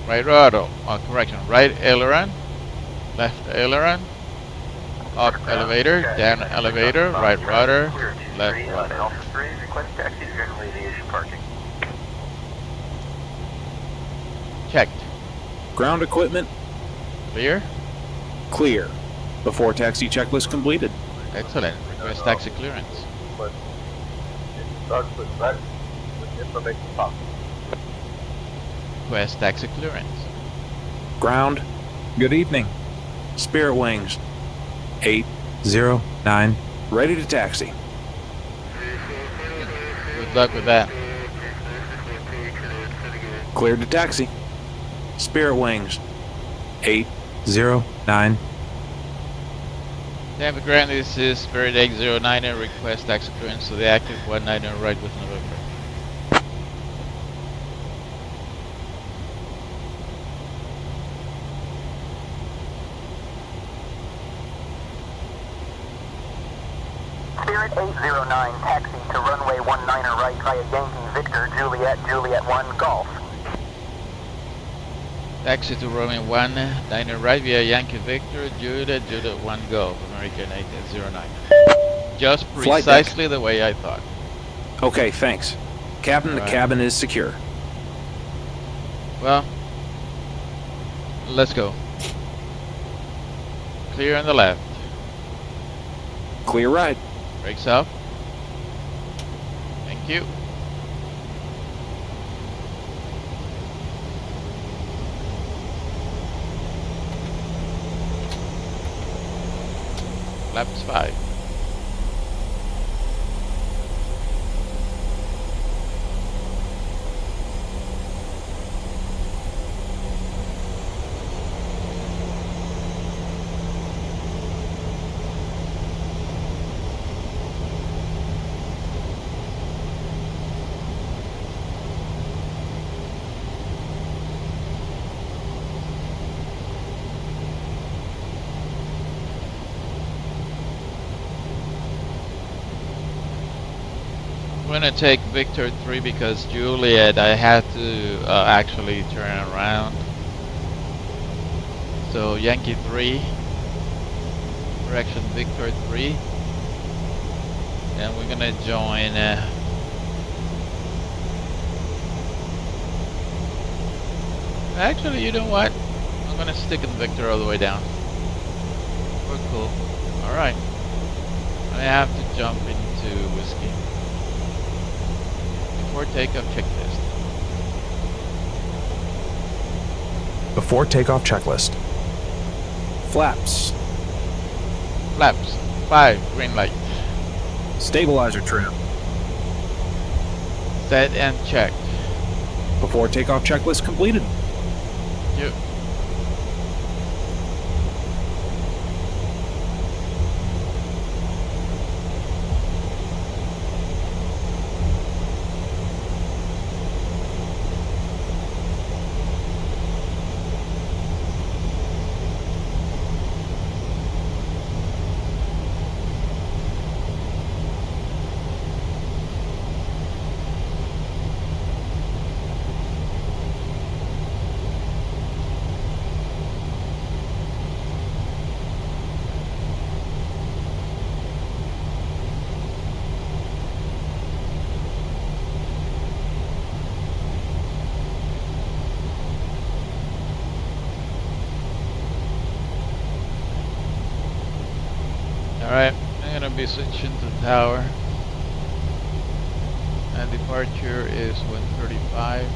Speaker 1: Right rudder. Correction. Right aileron. Left aileron. Up elevator. Down elevator. Right rudder. Left rudder.
Speaker 8: Alpha 3, request taxi to general aviation parking.
Speaker 1: Checked.
Speaker 2: Ground equipment.
Speaker 1: Clear.
Speaker 2: Clear. Before taxi checklist completed.
Speaker 1: Excellent. Request taxi clearance.
Speaker 8: But it starts with that with information possible.
Speaker 1: Request taxi clearance.
Speaker 2: Ground. Good evening. Spirit Wings. 809. Ready to taxi.
Speaker 1: Good luck with that.
Speaker 2: Cleared to taxi. Spirit Wings. 809.
Speaker 1: Tampa Ground, this is Spirit 809 and request taxi clearance to the active 19 right with November.
Speaker 9: Spirit 809, taxi to runway 19 right via Yankee Victor, Juliet 1, Golf.
Speaker 1: Taxi to runway 19 right via Yankee Victor, Juliet 1 Golf, American 809. Just
Speaker 2: Flight
Speaker 1: precisely the way I thought.
Speaker 2: Okay, thanks. Captain, the cabin is secure.
Speaker 1: Well, let's go. Clear on the left.
Speaker 2: Clear right.
Speaker 1: Brakes up. Thank you. Flaps 5. I'm gonna take Victor 3 because Juliet, I had to actually turn around. So Yankee 3, correction Victor 3, and we're gonna join. Actually, you know what? I'm gonna stick in Victor all the way down. We're cool. All right. I have to jump into Whiskey. Before takeoff checklist.
Speaker 2: Before takeoff checklist. Flaps.
Speaker 1: Flaps. 5. Green light.
Speaker 2: Stabilizer trim.
Speaker 1: Set and checked.
Speaker 2: Before takeoff checklist completed.
Speaker 1: Yep. Alright, I'm gonna be switching to tower. And departure is 1:35.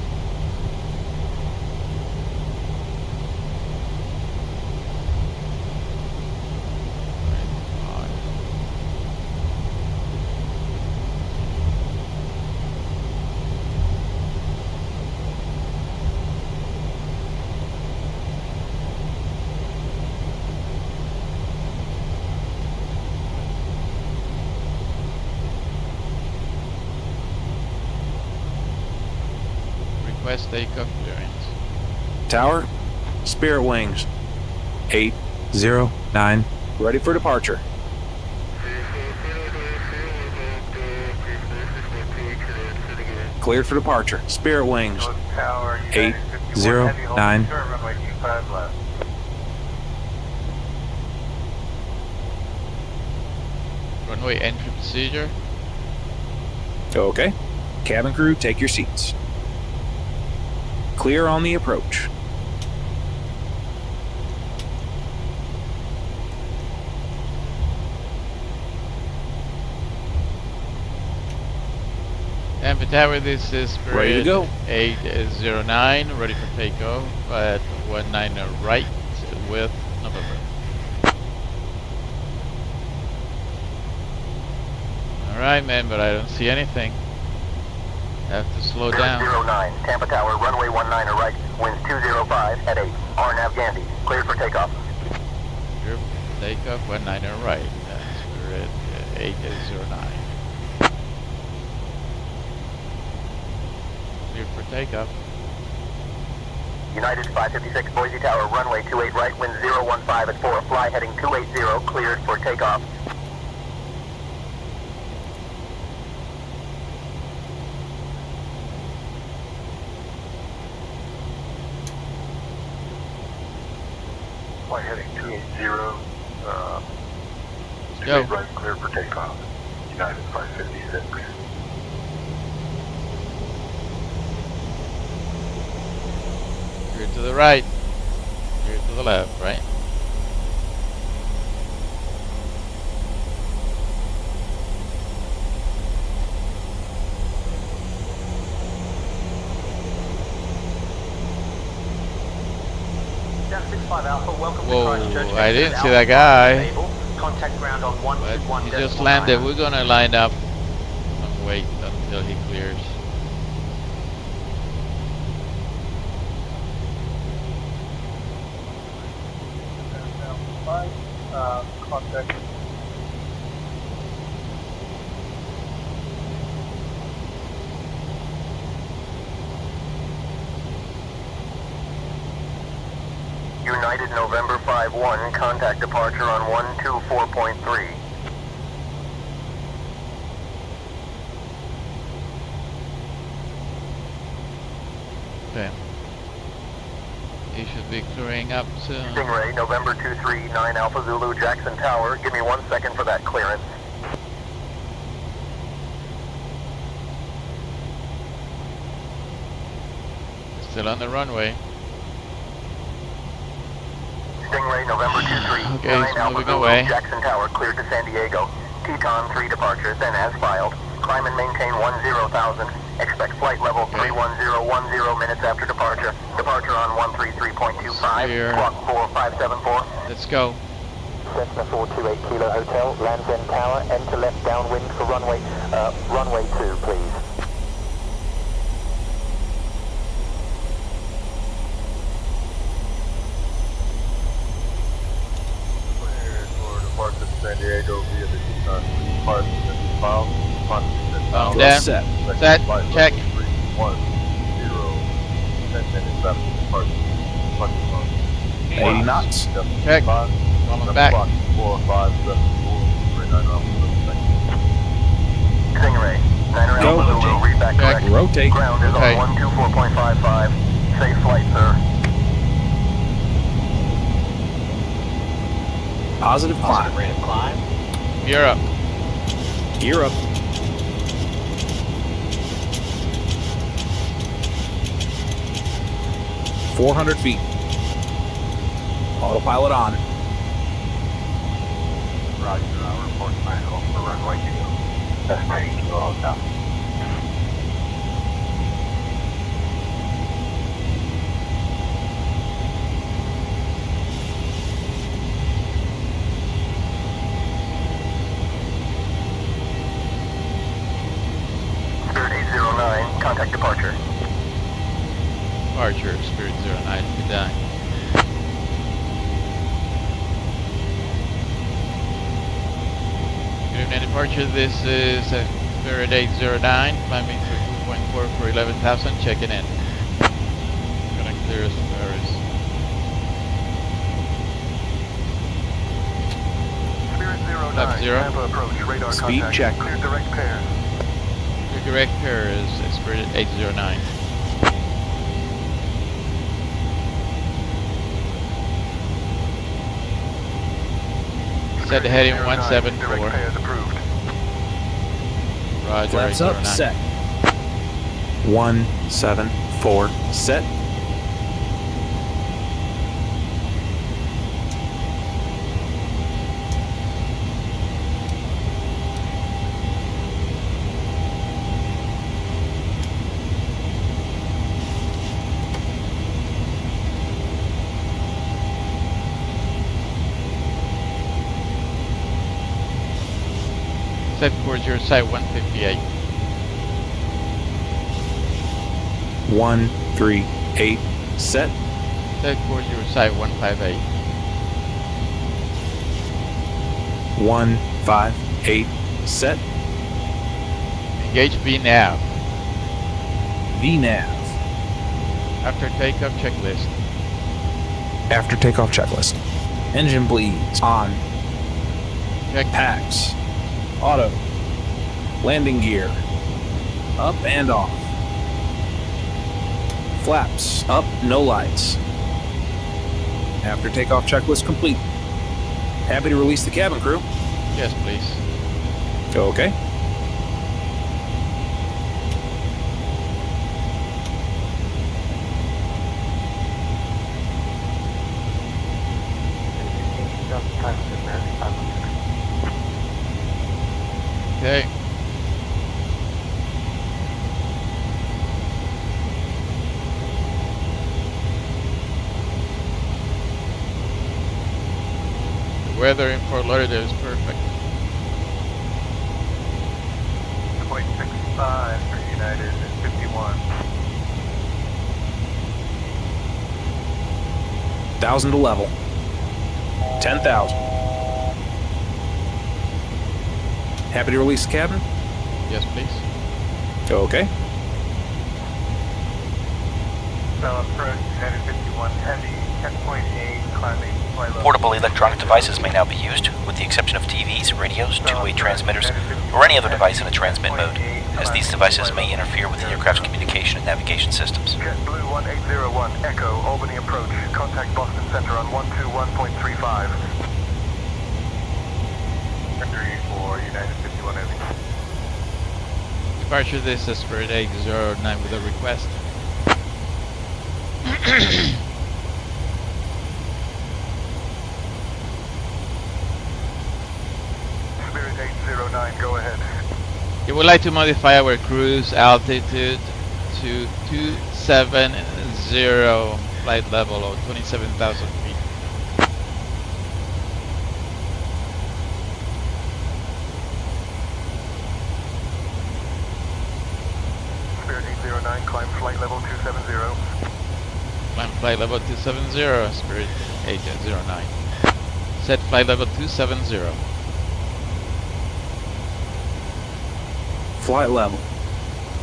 Speaker 1: west takeoff clearance.
Speaker 2: Tower, Spirit Wings, 809, ready for departure. Cleared for departure. Spirit Wings, 809.
Speaker 1: Runway entry procedure.
Speaker 2: Okay. Cabin crew, take your seats. Clear on the approach.
Speaker 1: Tampa Tower, this is Spirit
Speaker 2: Ready to go.
Speaker 1: 809, ready for takeoff at 19 right with November. Alright, man, but I don't see anything. Have to slow down.
Speaker 9: 09, Tampa Tower, runway 19 right, winds 205 at 8. RNAV Gandhi, cleared for takeoff.
Speaker 1: Clear for takeoff, 19 right. That's Spirit 809. Clear for takeoff.
Speaker 9: United 556 Boise Tower, runway 28 right, wind 015 at 4, fly heading 280, cleared for takeoff.
Speaker 6: Fly heading 280,
Speaker 1: Go.
Speaker 6: right, clear for takeoff. United 556.
Speaker 1: Clear to the right. Clear to the left, right? Whoa, I didn't see that guy.
Speaker 10: Contact ground on
Speaker 1: But
Speaker 10: 121.
Speaker 1: he just landed. We're gonna line up and wait until he clears.
Speaker 6: Contact.
Speaker 9: United November 51, contact departure on 124.3.
Speaker 1: Okay. He should be clearing up soon.
Speaker 9: Stingray, November 239, Alpha Zulu, Jackson Tower. Give me 1 second for that clearance.
Speaker 1: Still on the runway.
Speaker 9: Stingray, November 239,
Speaker 1: Okay, he's
Speaker 9: Alpha
Speaker 1: moving
Speaker 9: Zulu,
Speaker 1: away.
Speaker 9: Jackson Tower, cleared to San Diego. Teton 3 departures, then as filed. Climb and maintain 10,000. Expect flight level 31010 minutes after departure. Departure on 133.25.
Speaker 1: Clear.
Speaker 9: Squawk 4574.
Speaker 1: Let's go.
Speaker 8: Cessna 428 Kilo Hotel, Land's End Tower, enter left downwind for runway 2, please.
Speaker 6: Cleared for departure to San Diego via the Teton departure and file.
Speaker 1: Down. Set. Check.
Speaker 6: 1, 0, 10 minutes after departure.
Speaker 2: 80 knots.
Speaker 1: Check. Coming back.
Speaker 6: 4, 5, 7, 4, 39
Speaker 9: Stingray, 9
Speaker 2: Go.
Speaker 9: Alpha Zulu, read back
Speaker 1: Check.
Speaker 9: correct.
Speaker 2: Rotate.
Speaker 9: Ground is
Speaker 1: Okay.
Speaker 9: on 124.55. Safe flight, sir.
Speaker 2: Positive climb.
Speaker 10: Rate of climb.
Speaker 1: Gear up.
Speaker 2: Gear up. .400 feet. Autopilot on.
Speaker 6: Roger, I'll report back home for runway 2. Destination Kilo Hotel.
Speaker 9: Spirit 809, contact departure.
Speaker 1: Departure, Spirit 09. Good day. Good evening, departure. This is Spirit 809, climbing for 2.4 for 11,000. Checking in. There's Paris. Left 0.
Speaker 2: Speed check.
Speaker 1: Your direct pair is Spirit 809. Set heading 174. Roger.
Speaker 2: Flaps up,
Speaker 1: 809.
Speaker 2: set. 174, set.
Speaker 1: Set towards your site 158.
Speaker 2: 138, set.
Speaker 1: Set towards your site 158.
Speaker 2: 158, set.
Speaker 1: Engage VNAV.
Speaker 2: VNAV.
Speaker 1: After takeoff checklist.
Speaker 2: After takeoff checklist. Engine bleeds on.
Speaker 1: Check.
Speaker 2: Packs. Auto. Landing gear. Up and off. Flaps. Up, no lights. After takeoff checklist complete. Happy to release the cabin crew?
Speaker 1: Yes, please.
Speaker 2: Okay.
Speaker 1: Okay. The weather in Fort Lauderdale is perfect.
Speaker 6: 2.65 for United and 51.
Speaker 2: 1,000 to level. 10,000. Happy to release the cabin?
Speaker 1: Yes, please.
Speaker 2: Okay.
Speaker 6: South approach, United 51 heavy, 10.8, climbing, flight level.
Speaker 13: Portable electronic devices may now be used, with the exception of TVs, radios, two-way transmitters, or any other device in a transmit mode, as these devices may interfere with the aircraft's communication and navigation systems.
Speaker 6: JetBlue 1801, Echo, Albany approach, contact Boston Center on 121.35. Victory for United 51 heavy.
Speaker 1: Departure this is Spirit 809 with a request.
Speaker 6: Spirit 809, go ahead.
Speaker 1: We would like to modify our cruise altitude to 270, flight level of 27,000 feet.
Speaker 6: Spirit 809, climb flight level 270.
Speaker 1: Climb flight level 270, Spirit 809. Set flight level 270.
Speaker 2: Flight level.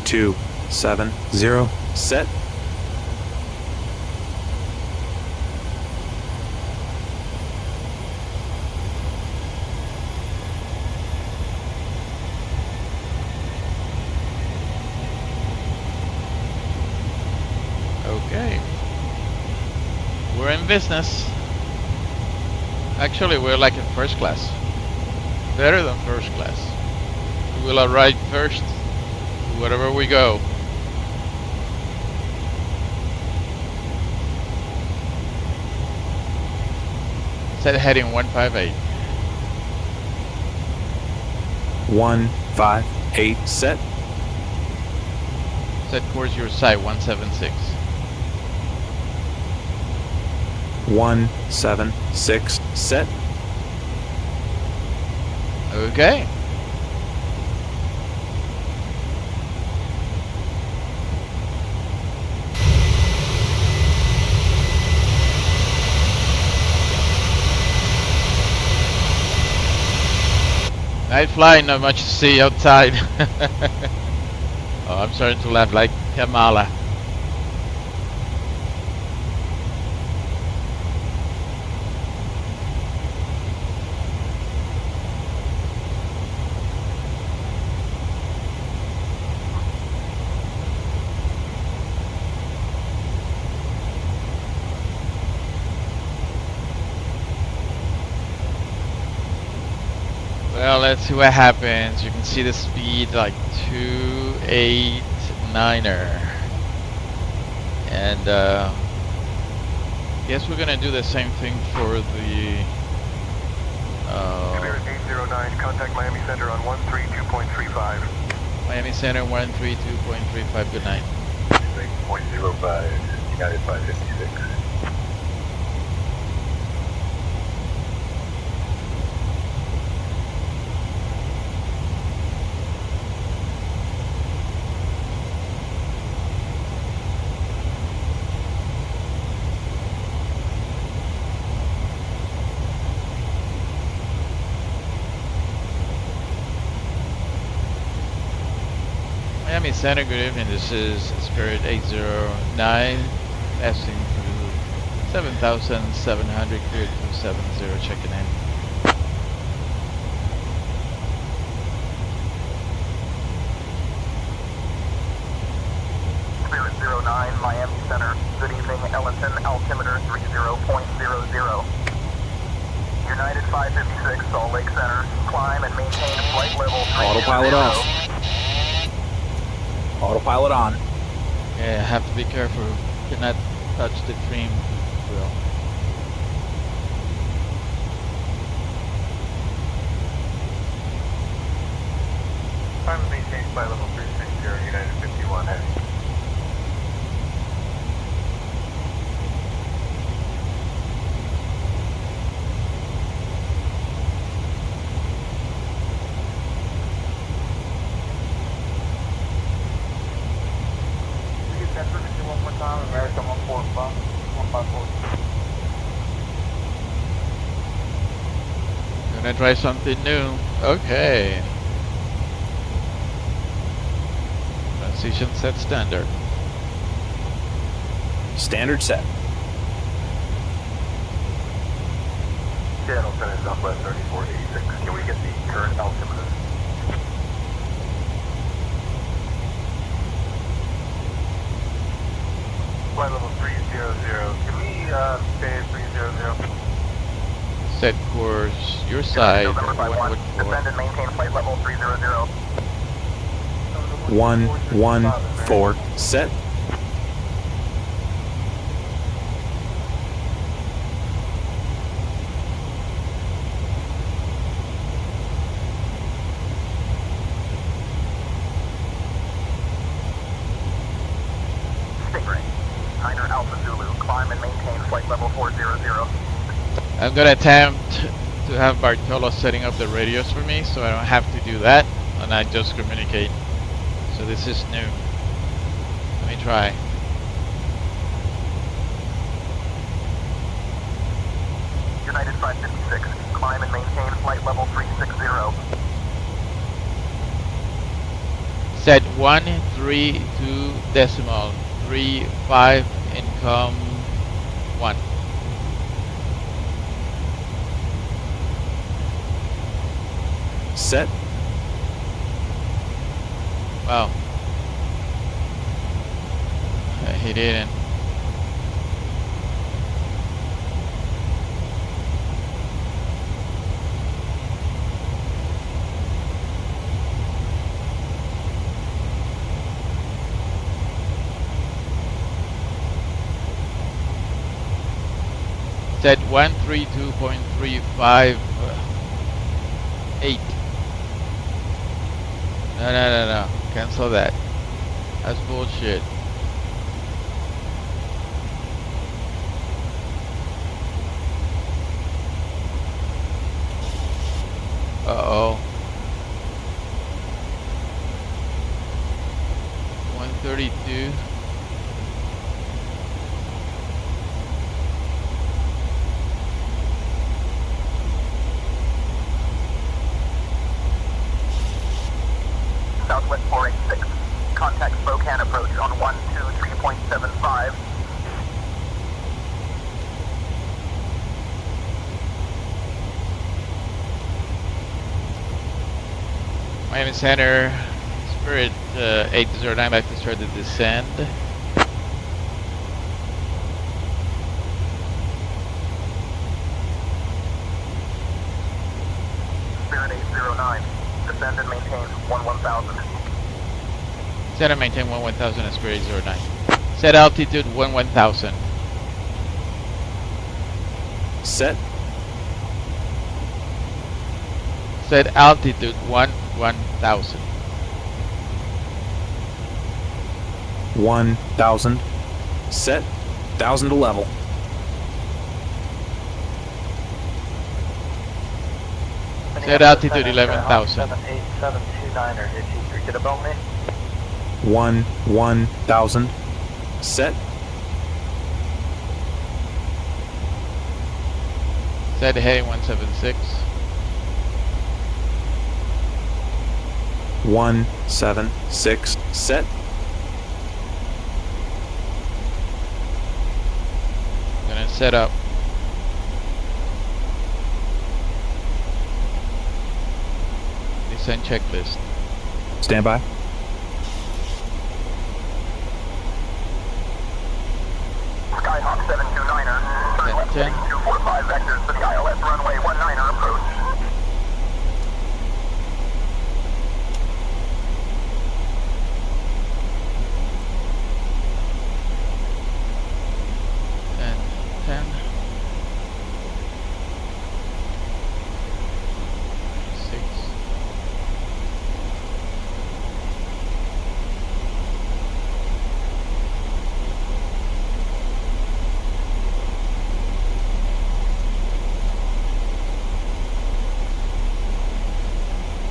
Speaker 2: 270, set.
Speaker 1: Okay. We're in business. Actually, we're like in first class. Better than first class. We will arrive first wherever we go. Set heading 158.
Speaker 2: 158, set.
Speaker 1: Set course your site 176.
Speaker 2: 176, set.
Speaker 1: Okay. Night flying, not much to see outside. Oh, I'm starting to laugh like Kamala. Well, let's see what happens. You can see the speed like 289er. And guess we're gonna do the same thing for the
Speaker 6: Spirit 809, contact Miami Center on 132.35.
Speaker 1: Miami Center 132.35. Good night.
Speaker 6: 6.05, United 556.
Speaker 1: Miami Center, good evening. This is Spirit 809, passing through 7,700, cleared 270, checking in.
Speaker 9: Spirit 09, Miami Center. Good evening, Ellington, altimeter 30.00. United 556, Salt Lake Center. Climb and maintain flight level 30.
Speaker 2: Autopilot off. Autopilot on.
Speaker 1: Yeah, have to be careful. Cannot touch the trim wheel.
Speaker 6: Time to maintain flight level 360, United 51 heavy. One more time, American 154.
Speaker 1: Gonna try something new. Okay. Transition set standard.
Speaker 2: Standard set.
Speaker 6: Seattle Center, Southwest 3486. Can we get the current altimeter? Flight level 300. Can we stay at 300?
Speaker 1: Set course, your side,
Speaker 9: November 51.
Speaker 1: 114.
Speaker 9: Descend and maintain flight level 300.
Speaker 2: 114 set.
Speaker 9: Stingray. Niner Alpha Zulu. Climb and maintain flight level 400.
Speaker 1: I'm gonna attempt to have Bartolo setting up the radios for me, so I don't have to do that, and I just communicate. So this is new. Let me try.
Speaker 9: United 556. Climb and maintain flight level 360.
Speaker 1: Set 132 decimal 35 income 1.
Speaker 2: Set.
Speaker 1: Wow. He didn't. Set 132.358. No. Cancel that. That's bullshit. Uh-oh. 132.
Speaker 9: Southwest 486. Contact Spokane approach on 123.75.
Speaker 1: Miami Center, Spirit 809, back to start the descend.
Speaker 9: Spirit 809, 09. Descend and maintain 11,000.
Speaker 1: Set and maintain 11,000 at square 09. Set altitude 11,000.
Speaker 2: Set.
Speaker 1: Set altitude 11,000.
Speaker 2: 1,000. Set. 1,000 to level.
Speaker 1: Set altitude 11,000.
Speaker 8: 78729er, did you forget about me?
Speaker 2: 1,000. Set.
Speaker 1: Set heading 176.
Speaker 2: 176. Set.
Speaker 1: Gonna set up. Descent checklist.
Speaker 2: Stand by.
Speaker 9: Skyhawk 729er, turn left heading 245 vectors to the ILS runway 19er approach.
Speaker 1: And 10. 6.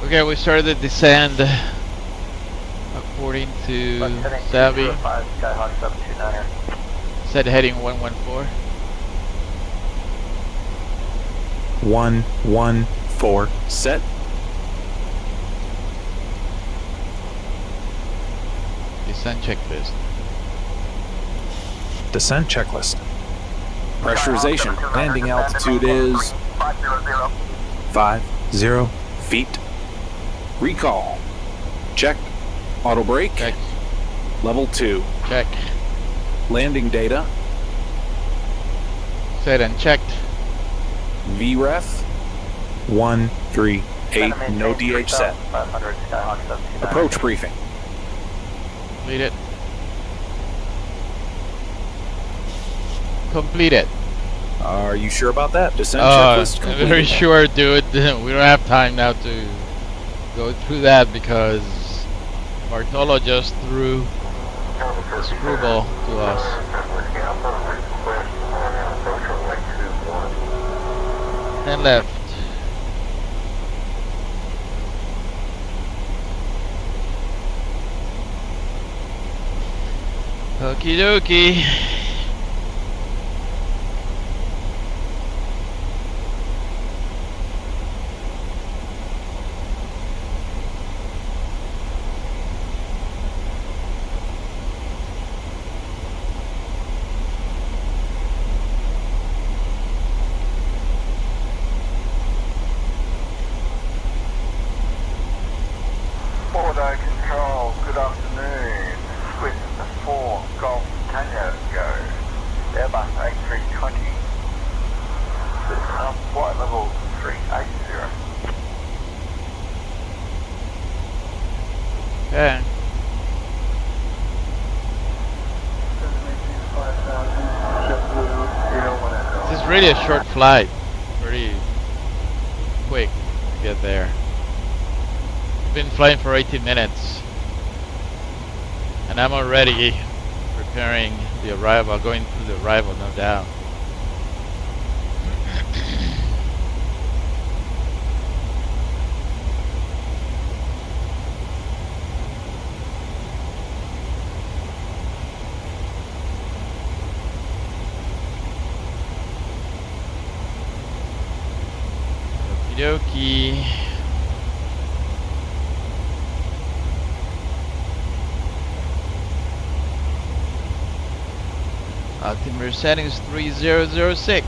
Speaker 1: Okay, we started the descent according to Savvy.
Speaker 8: Skyhawk 729er.
Speaker 1: Set heading 114.
Speaker 2: 114. Set.
Speaker 1: Descent checklist.
Speaker 2: Descent checklist. Pressurization. Landing altitude is 50 feet. Recall. Check. Auto brake.
Speaker 1: Check.
Speaker 2: Level 2.
Speaker 1: Check.
Speaker 2: Landing data.
Speaker 1: Set and checked.
Speaker 2: VREF 138. No DH set.
Speaker 8: 500 Skyhawk 729er.
Speaker 2: Approach briefing.
Speaker 1: Complete it. Complete it.
Speaker 2: Are you sure about that? Descent checklist
Speaker 1: I'm
Speaker 2: completed.
Speaker 1: very sure, dude. We don't have time now to go through that because Bartolo just threw a screwball to us. And left. Okie dokie.
Speaker 6: Bordeaux Control, good afternoon. Swift 4 Golf Tango Go. Airbus A320. Flight level 380.
Speaker 1: Okay. This is really a short flight. Pretty quick to get there. Been flying for 18 minutes. And I'm already preparing the arrival, going through the arrival, no doubt. Okie dokie. Altimeter settings 3006.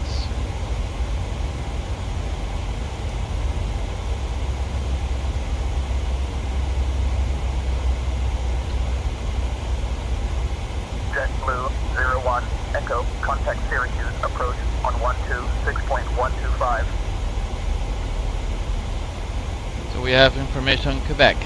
Speaker 9: JetBlue 01 Echo, contact Syracuse, approach on 126.125.
Speaker 1: So So we have information on Quebec.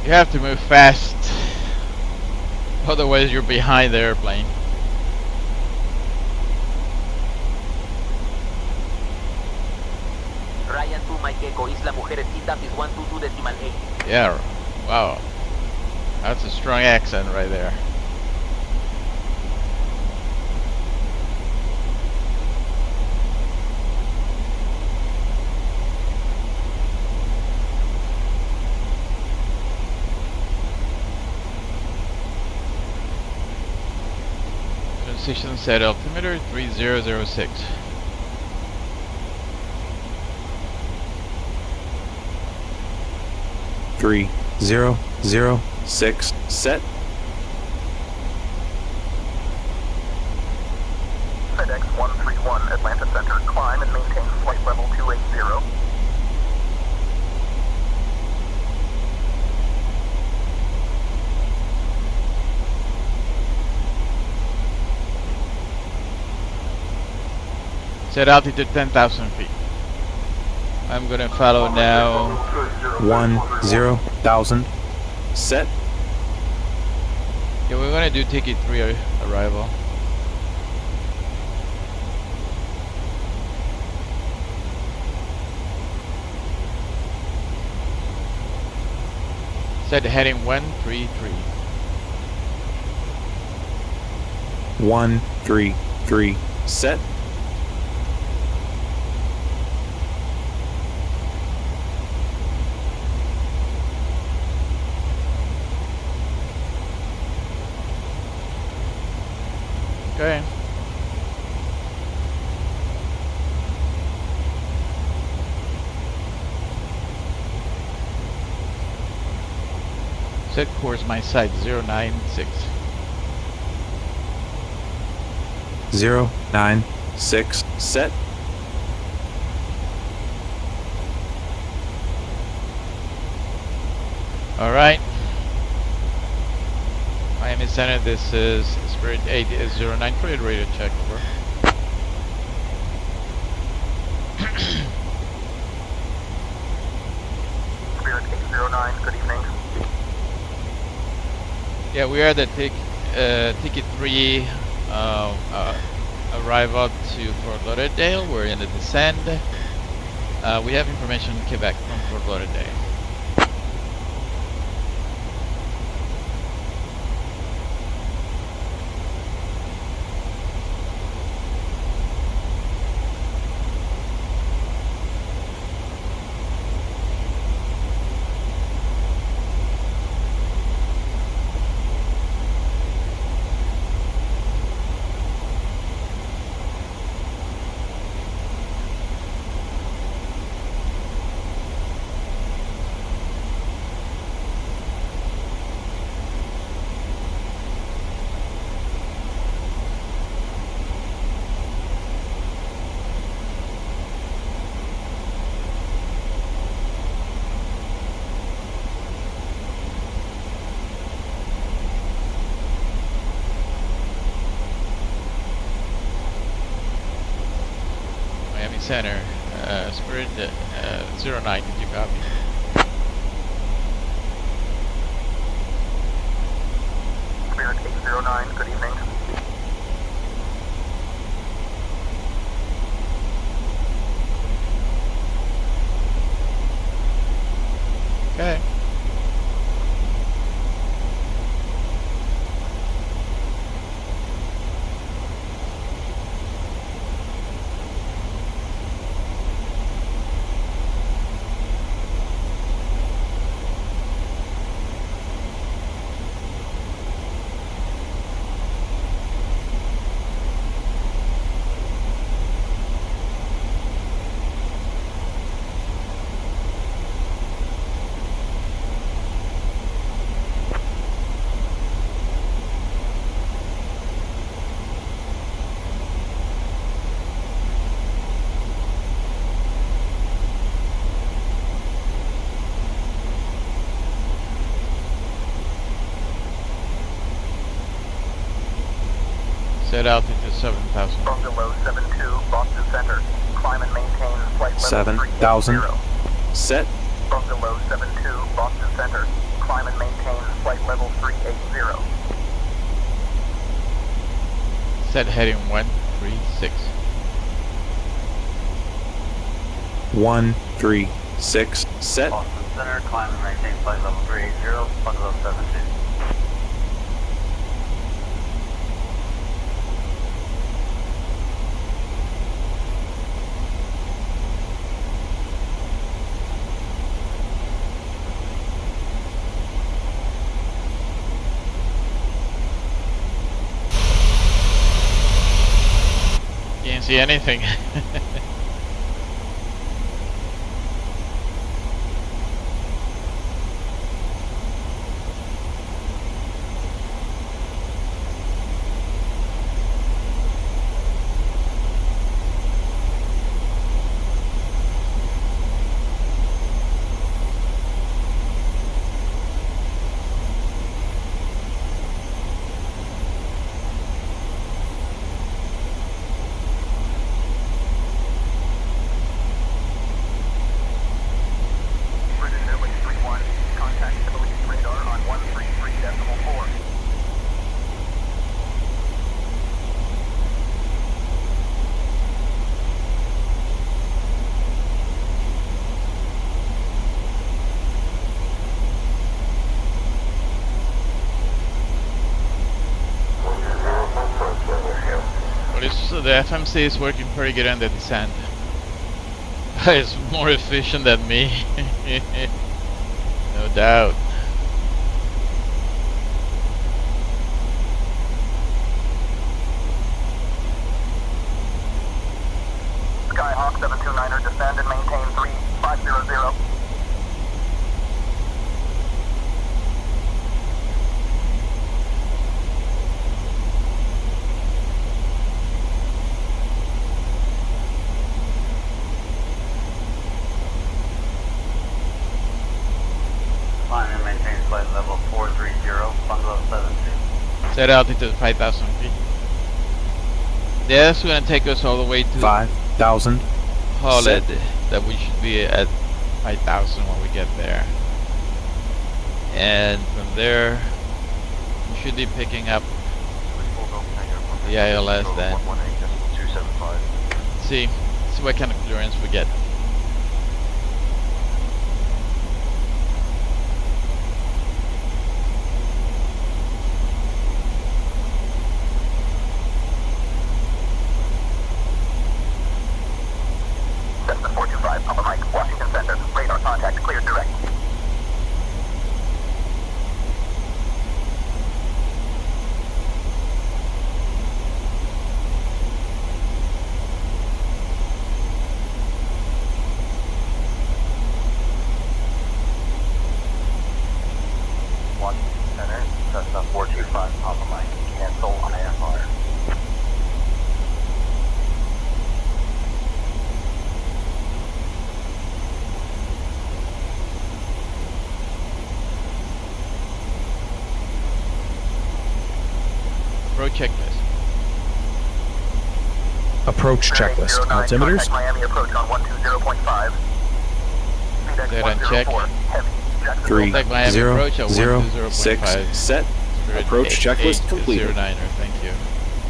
Speaker 1: You have to move fast, otherwise you're behind the airplane.
Speaker 10: Ryan 2 Mike Echo, Isla Mujeres, TAP is 122.8.
Speaker 1: Yeah, wow. That's a strong accent right there. Transition set altimeter 3006.
Speaker 2: Three, 0, 0, 6, set.
Speaker 9: FedEx 131, Atlanta Center, climb and maintain flight level 280.
Speaker 1: Set altitude 10,000 feet. I'm gonna follow now.
Speaker 2: 10,000, set.
Speaker 1: Yeah, we're gonna do ticket 3 arrival. Set heading 133.
Speaker 2: 133, set.
Speaker 1: Okay. Set course my site 096.
Speaker 2: 096, set.
Speaker 1: Alright. Miami Center, this is Spirit 8093, radio check, over.
Speaker 9: Spirit 809, good evening.
Speaker 1: Yeah, we are the ticket 3 arrival to Fort Lauderdale. We're in the descent. We have information in Quebec from Fort Lauderdale. Miami Center, Spirit 09, did you copy?
Speaker 9: Spirit 809, good evening.
Speaker 1: Okay. Set altitude 7,000.
Speaker 9: From below 72, Boston Center. Climb and maintain flight level
Speaker 2: 7,000.
Speaker 9: 380.
Speaker 2: Set.
Speaker 9: From below 72, Boston Center. Climb and maintain flight level 380.
Speaker 1: Set heading 136.
Speaker 2: 136. Set.
Speaker 9: Boston Center. Climb and maintain flight level 380. From below 72.
Speaker 1: Can't see anything. The FMC is working pretty good on the descent. It's more efficient than me. No doubt.
Speaker 9: Skyhawk 729er, descend and maintain 3500.
Speaker 1: Set altitude 5,000 feet. Yeah, that's gonna take us all the way to
Speaker 2: 5,000.
Speaker 1: Holland. That we should be at 5,000 when we get there. And from there, we should be picking up the ILS then. See what kind of clearance we get. Road checklist.
Speaker 2: Approach checklist. Altimeters.
Speaker 9: Miami approach on 120.5.
Speaker 1: Set and check.
Speaker 2: 3006. Set. Approach checklist completed.
Speaker 1: 09er, thank you.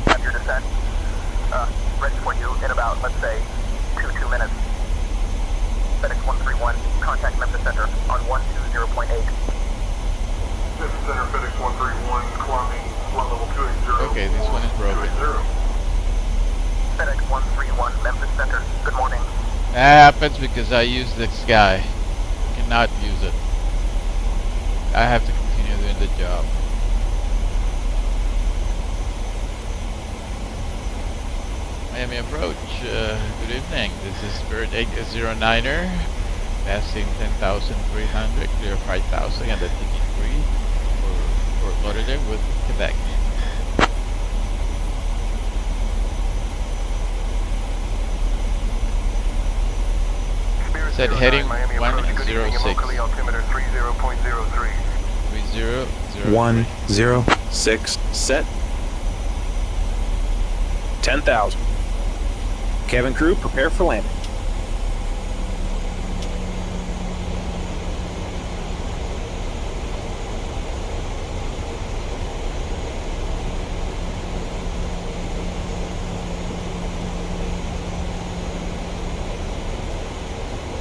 Speaker 9: Have your descent ready for you in about, let's say, 2 minutes. FedEx 131, contact Memphis Center on 120.8.
Speaker 6: Memphis Center, FedEx 131, climbing flight level 280.
Speaker 1: Okay, this one is broken.
Speaker 9: FedEx 131, Memphis Center, good morning.
Speaker 1: That happens because I use this guy. Cannot use it. I have to continue doing the job. Miami approach. Good evening. This is Spirit 809er. Passing 10,300, clear 5,000 and the ticket free for Lauderdale with Quebec. Set heading 106.
Speaker 2: 106. Set. 10,000. Cabin crew, prepare for landing.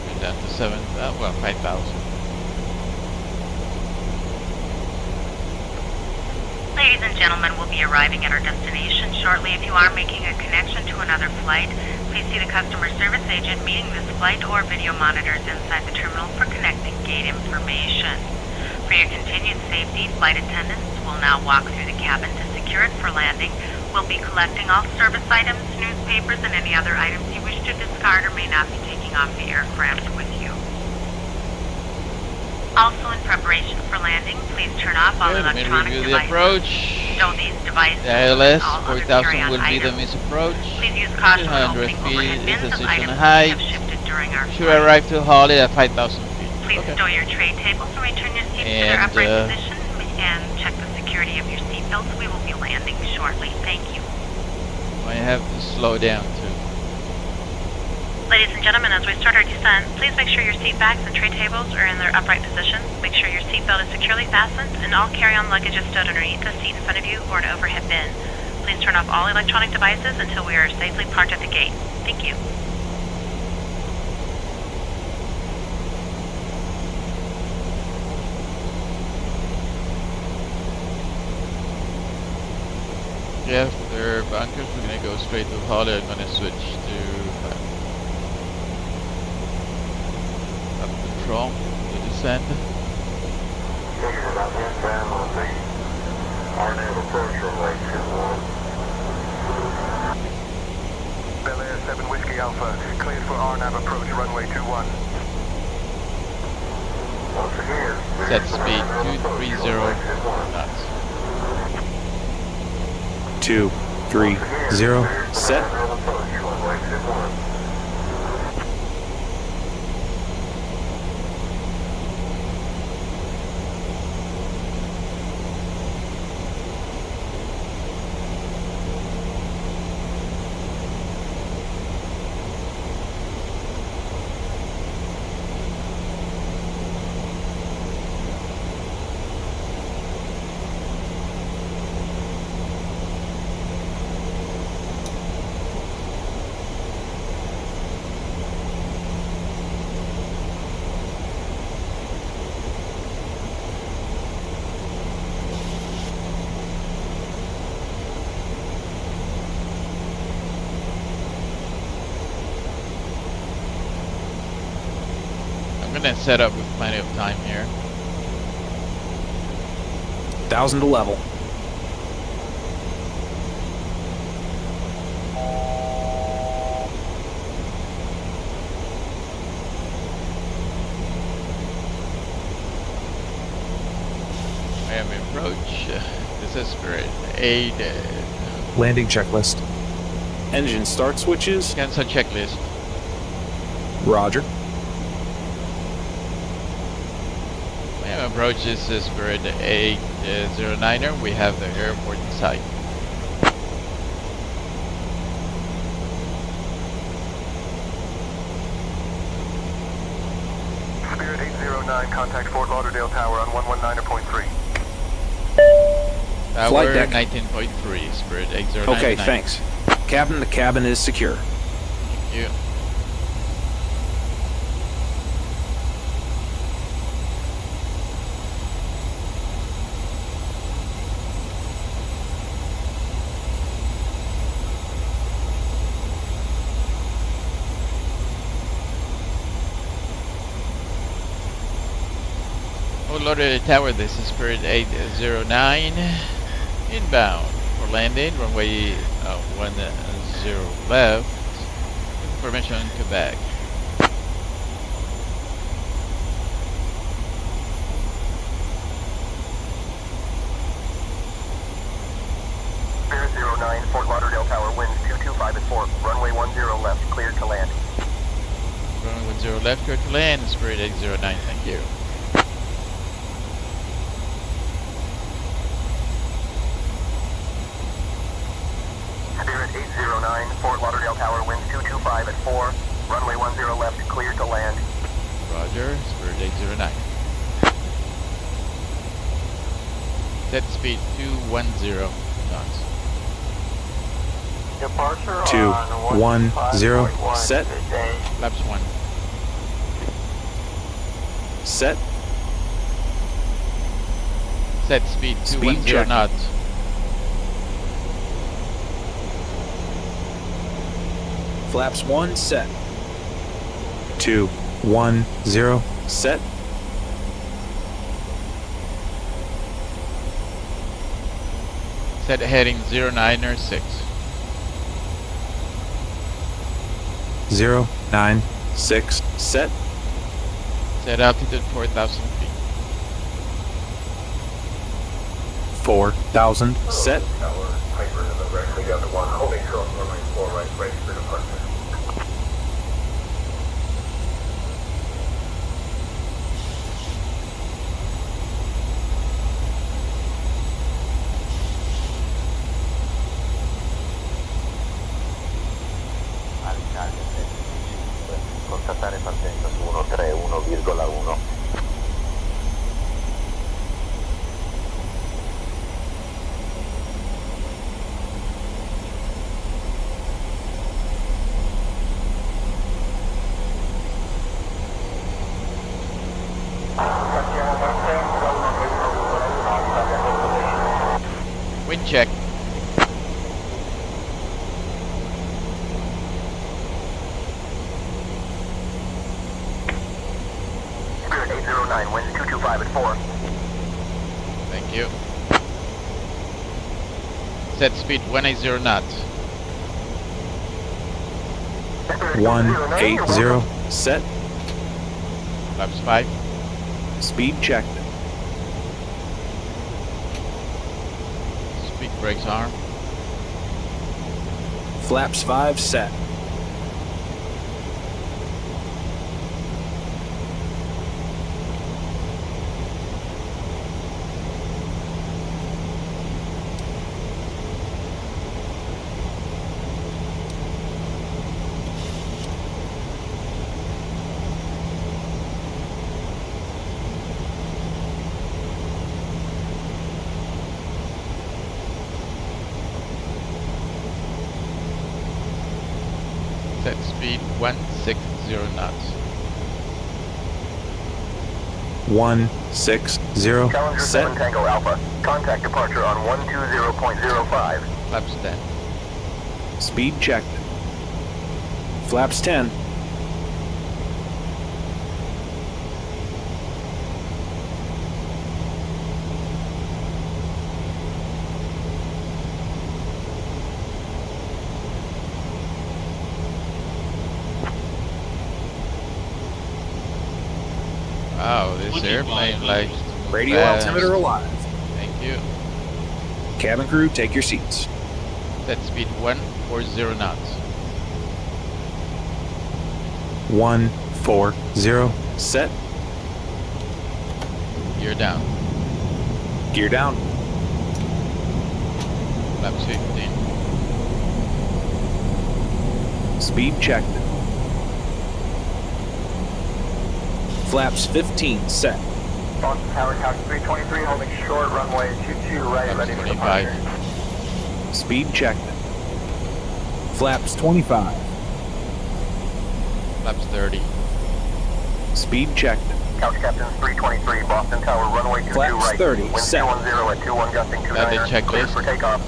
Speaker 1: We're down to 5,000.
Speaker 7: Ladies and gentlemen, we'll be arriving at our destination shortly. If you are making a connection to another flight, please see the customer service agent meeting this flight or video monitors inside the terminal for connecting gate information. For your continued safety, flight attendants will now walk through the cabin to secure it for landing. We'll be collecting all service items, newspapers, and any other items you wish to discard or may not be taking off the aircraft with you. Also, in preparation for landing, please turn off all electronic
Speaker 1: review
Speaker 7: devices.
Speaker 1: the approach.
Speaker 7: Stow these devices
Speaker 1: The ILS,
Speaker 7: and all other
Speaker 1: 4,000
Speaker 7: carry-on
Speaker 1: will be the
Speaker 7: items.
Speaker 1: miss approach.
Speaker 7: Please use caution when
Speaker 1: 200
Speaker 7: opening overhead
Speaker 1: feet
Speaker 7: bins
Speaker 1: is
Speaker 7: as
Speaker 1: the
Speaker 7: items
Speaker 1: season
Speaker 7: may
Speaker 1: height.
Speaker 7: have shifted during our
Speaker 1: Should
Speaker 7: flight.
Speaker 1: arrive to Holly at 5,000 feet.
Speaker 7: Please stow your tray tables and return your seats to their
Speaker 1: And,
Speaker 7: upright position and check the security of your seatbelts. We will be landing shortly. Thank you.
Speaker 1: I have to slow down too.
Speaker 7: Ladies and gentlemen, as we start our descent, please make sure your seat backs and tray tables are in their upright positions. Make sure your seatbelt is securely fastened and all carry-on luggage is stowed underneath the seat in front of you or an overhead bin. Please turn off all electronic devices until we are safely parked at the gate. Thank you.
Speaker 1: Yeah, after bunkers, we're gonna go straight to Holly. I'm gonna switch to up control to descend.
Speaker 8: Bel Air 7 Whiskey Alpha, cleared for RNAV approach runway 21.
Speaker 1: Set speed 230 knots.
Speaker 2: 230, set.
Speaker 1: I'm gonna set up with plenty of time here.
Speaker 2: 1,000 to level.
Speaker 1: I am approach. This is Spirit 8.
Speaker 2: Landing checklist. Engine start switches.
Speaker 1: Cancel checklist.
Speaker 2: Roger.
Speaker 1: I am approach. This is Spirit 809er. We have the airport in sight.
Speaker 8: Spirit 809, contact Fort Lauderdale Tower on 119.3.
Speaker 1: Tower
Speaker 2: Flight deck.
Speaker 1: 19.3. Spirit 809.
Speaker 2: Okay, thanks. Captain, the cabin is secure.
Speaker 1: Thank you. Oh, Lauderdale Tower, this is Spirit 809. Inbound for landing, runway 10 left. Information Quebec.
Speaker 8: Spirit 09, Fort Lauderdale Tower, winds 225 at 4, runway 10 left, cleared to land.
Speaker 1: Runway 10 left, clear to land. Spirit 809, thank you.
Speaker 8: Spirit
Speaker 9: 809, Fort Lauderdale Tower, winds 225 at 4, runway 10 left, clear to land.
Speaker 1: Roger, Spirit 809. Set speed 210 knots.
Speaker 8: Departure
Speaker 2: 210, set.
Speaker 1: Flaps 1.
Speaker 2: Set.
Speaker 1: Set speed
Speaker 2: Speed
Speaker 1: 210
Speaker 2: check.
Speaker 1: knots.
Speaker 2: Flaps 1, set. 210, set.
Speaker 1: Set heading 096.
Speaker 2: 096, set.
Speaker 1: Set altitude 4,000 feet.
Speaker 2: 4,000, set.
Speaker 6: Tower, Piper to the right, lead down to 1, holding short, runway 4 right, ready for departure.
Speaker 8: Contattare partenza su 131,1.
Speaker 1: Wind check.
Speaker 9: Spirit 809, winds 225 at 4.
Speaker 1: Thank you. Set speed 180 knots.
Speaker 2: 180, set.
Speaker 1: Flaps 5.
Speaker 2: Speed checked.
Speaker 1: Speed brakes arm.
Speaker 2: Flaps 5, set.
Speaker 1: Set speed 160 knots.
Speaker 2: 160,
Speaker 9: Challenger 7
Speaker 2: set.
Speaker 9: Tango Alpha, contact departure on 120.05.
Speaker 1: Flaps 10.
Speaker 2: Speed checked. Flaps 10.
Speaker 1: Wow, this airplane likes to move
Speaker 2: Radio
Speaker 1: fast.
Speaker 2: altimeter alive.
Speaker 1: Thank you.
Speaker 2: Cabin crew, take your seats.
Speaker 1: Set speed 140 knots.
Speaker 2: 140, set.
Speaker 1: Gear down.
Speaker 2: Gear down.
Speaker 1: Flaps 15.
Speaker 2: Speed checked. Flaps 15, set.
Speaker 9: Boston Tower, Couch 323, holding short, runway 22 right,
Speaker 1: Flaps
Speaker 9: ready for
Speaker 1: 25.
Speaker 9: departure.
Speaker 2: Speed checked. Flaps 25.
Speaker 1: Flaps 30.
Speaker 2: Speed checked.
Speaker 9: Couch Captains 323, Boston Tower, runway 22
Speaker 2: Flaps
Speaker 9: right.
Speaker 2: 30,
Speaker 9: Wind
Speaker 2: set.
Speaker 9: 210 at 21 gusting 29.
Speaker 1: Landing
Speaker 9: Clear
Speaker 1: checklist.
Speaker 9: for takeoff.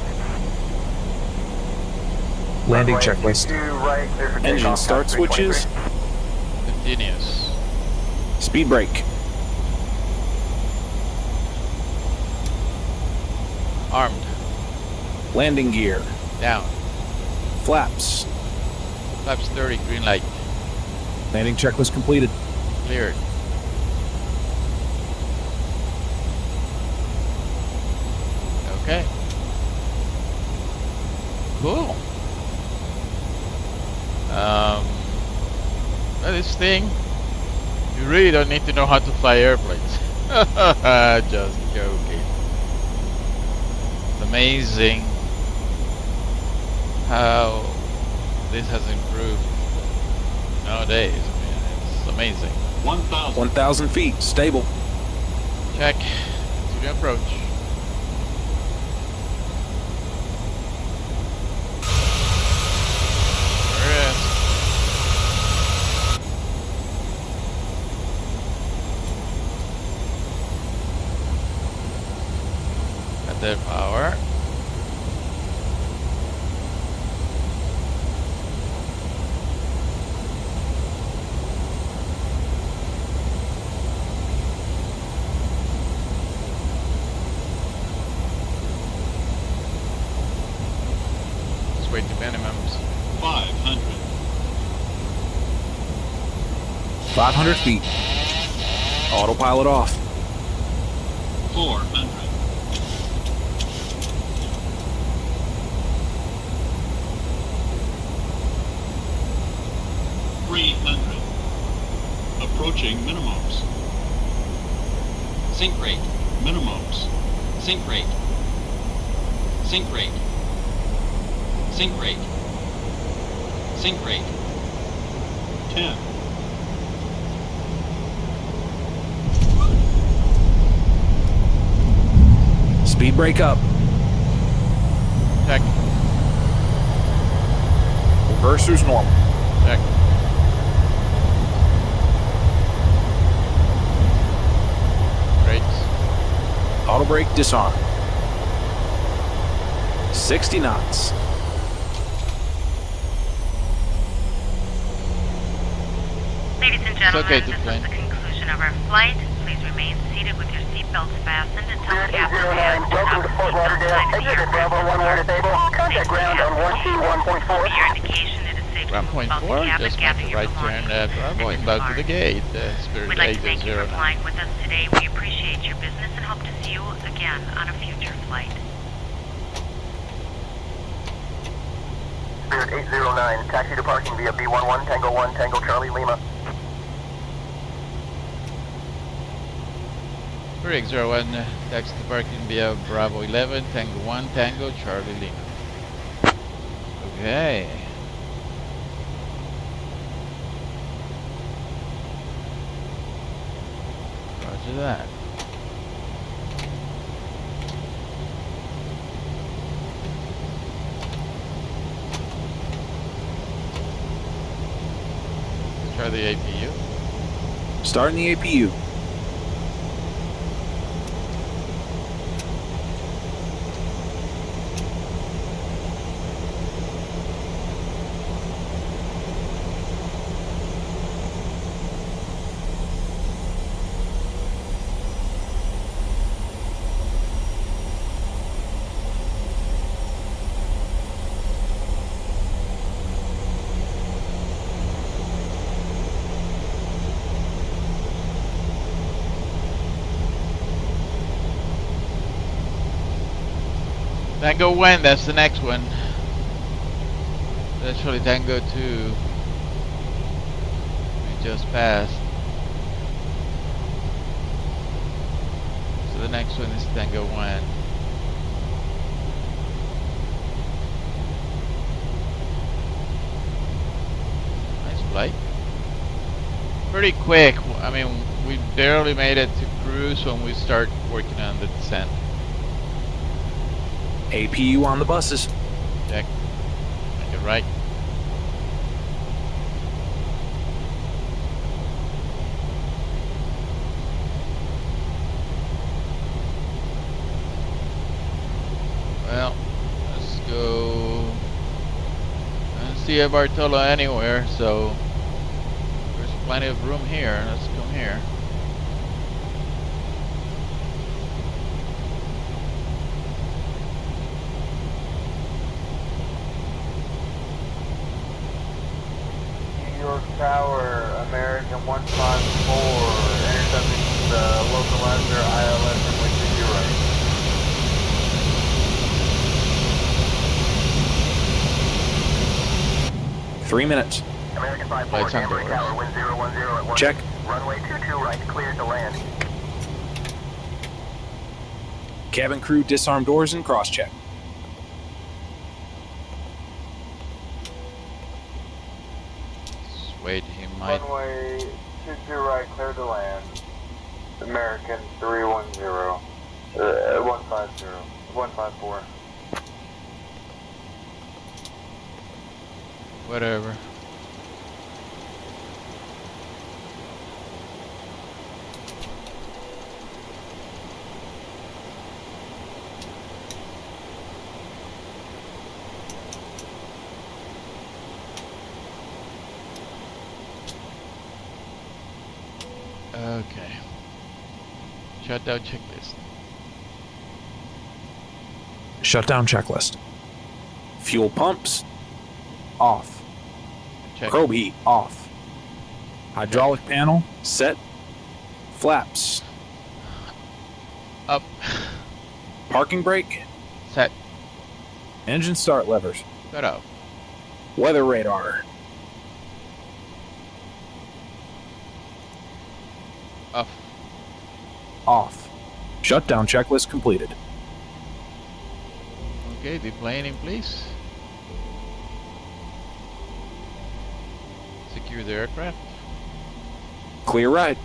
Speaker 2: Landing
Speaker 9: Runway
Speaker 2: checklist.
Speaker 9: 22 right, clear for
Speaker 2: Engine
Speaker 9: takeoff,
Speaker 2: start
Speaker 9: Couch
Speaker 2: switches.
Speaker 9: 323.
Speaker 1: Continuous.
Speaker 2: Speed brake.
Speaker 1: Armed.
Speaker 2: Landing gear.
Speaker 1: Down.
Speaker 2: Flaps.
Speaker 1: Flaps 30. Green light.
Speaker 2: Landing checklist completed.
Speaker 1: Cleared. Okay. Cool. Well, this thing, you really don't need to know how to fly airplanes. Just joking. It's amazing. how this has improved nowadays. I mean, it's amazing.
Speaker 2: 1,000 feet, stable.
Speaker 1: Check. To the approach. There it is. Got their power. Wait to minimums.
Speaker 4: 500.
Speaker 2: 500 feet. Autopilot off.
Speaker 4: 400. 300. Approaching minimums.
Speaker 10: Sink rate.
Speaker 4: Minimums.
Speaker 10: Sink rate. Sink rate. Sink rate. Sink rate.
Speaker 4: 10.
Speaker 2: Speed brake up.
Speaker 1: Check.
Speaker 2: Reverser's normal.
Speaker 1: Check. Brakes.
Speaker 2: Auto brake disarm. 60 knots.
Speaker 7: Ladies and gentlemen,
Speaker 1: okay to
Speaker 7: this
Speaker 1: plane.
Speaker 7: is the conclusion of our flight. Please remain seated with your seatbelts fastened until the captain has
Speaker 8: welcome to Fort Lauderdale. Exit at Bravo 1 stable. Contact ground on 1C1.4.
Speaker 7: For your indication, it is safe to move about the
Speaker 1: 1.4,
Speaker 7: cabin,
Speaker 1: just
Speaker 7: gather
Speaker 1: make a
Speaker 7: your
Speaker 1: right turn
Speaker 7: belongings,
Speaker 1: at Bravo
Speaker 7: and
Speaker 1: and back to the
Speaker 7: depart.
Speaker 1: gate. Spirit
Speaker 7: We'd like to thank you for
Speaker 1: 809.
Speaker 7: flying with us today. We appreciate your business and hope to see you again on a future flight.
Speaker 8: Spirit 809. Taxi to parking via B11 Tango 1 Tango Charlie Lima.
Speaker 1: Spirit 801, taxi to parking via Bravo 11, Tango 1, Tango, Charlie Lima. Okay. Roger that. Try the APU.
Speaker 2: Starting the APU.
Speaker 1: Tango 1, that's the next one. Actually Tango 2. We just passed. So the next one is Tango 1. Nice flight. Pretty quick. I mean, we barely made it to cruise when we start working on the descent.
Speaker 2: APU on the buses.
Speaker 1: Check. Make it right. Well, let's go. I don't see a Bartolo anywhere, so there's plenty of room here. Let's come here.
Speaker 6: Tower, American 154, intercepting the localizer ILS and wing to your right.
Speaker 2: Three minutes.
Speaker 8: American 54,
Speaker 1: Lights on
Speaker 8: Amber
Speaker 1: doors.
Speaker 8: Tower, wind 010 at 1.
Speaker 2: Check.
Speaker 8: Runway 22 right, cleared to land.
Speaker 2: Cabin crew disarm doors and cross check.
Speaker 1: Wait, he might.
Speaker 6: Runway 22 right, clear to land. American 310. 150. 154.
Speaker 1: Whatever. Okay. Shutdown checklist.
Speaker 2: Shutdown checklist. Fuel pumps off.
Speaker 1: Check.
Speaker 2: Probe heat off. Hydraulic panel set. Flaps
Speaker 1: up.
Speaker 2: Parking brake
Speaker 1: set.
Speaker 2: Engine start levers
Speaker 1: Shut up.
Speaker 2: Weather radar
Speaker 1: off.
Speaker 2: Off. Shutdown checklist completed.
Speaker 1: Okay, deplaning please. Secure the aircraft.
Speaker 2: Clear ride.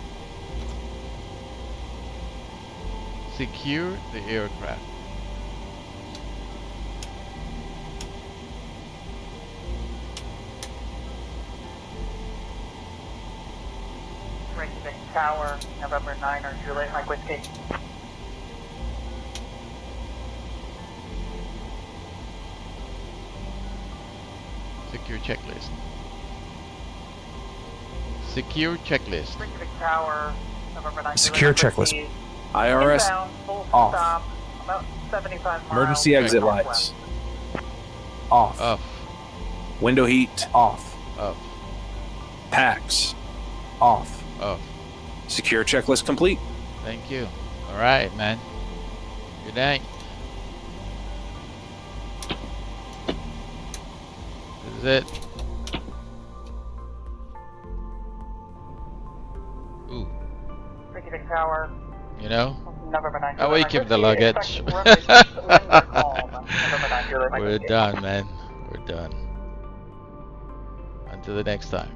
Speaker 1: Secure the aircraft.
Speaker 6: Reykjavik Tower, November 9 or Juliet Mike Whiskey.
Speaker 1: Secure checklist. Secure checklist.
Speaker 6: Reykjavik Tower, November 9
Speaker 2: Secure
Speaker 6: Juliet
Speaker 2: checklist.
Speaker 6: Whiskey.
Speaker 2: IRS
Speaker 6: Inbound, full
Speaker 2: off.
Speaker 6: stop, about 75 miles.
Speaker 2: Emergency exit
Speaker 6: northwest.
Speaker 2: lights off.
Speaker 1: Off.
Speaker 2: Window heat off.
Speaker 1: Off.
Speaker 2: Packs off.
Speaker 1: Off.
Speaker 2: Secure checklist complete.
Speaker 1: Thank you. All right, man. Good night. This is it. Ooh.
Speaker 6: Reykjavik Tower,
Speaker 1: You know,
Speaker 6: November 9
Speaker 1: how we
Speaker 6: Juliet
Speaker 1: keep
Speaker 6: Mike
Speaker 1: the
Speaker 6: Whiskey.
Speaker 1: luggage.
Speaker 6: Expect runway calm, November 9 Juliet Mike
Speaker 1: We're
Speaker 6: Whiskey.
Speaker 1: done, man. We're done. Until the next time.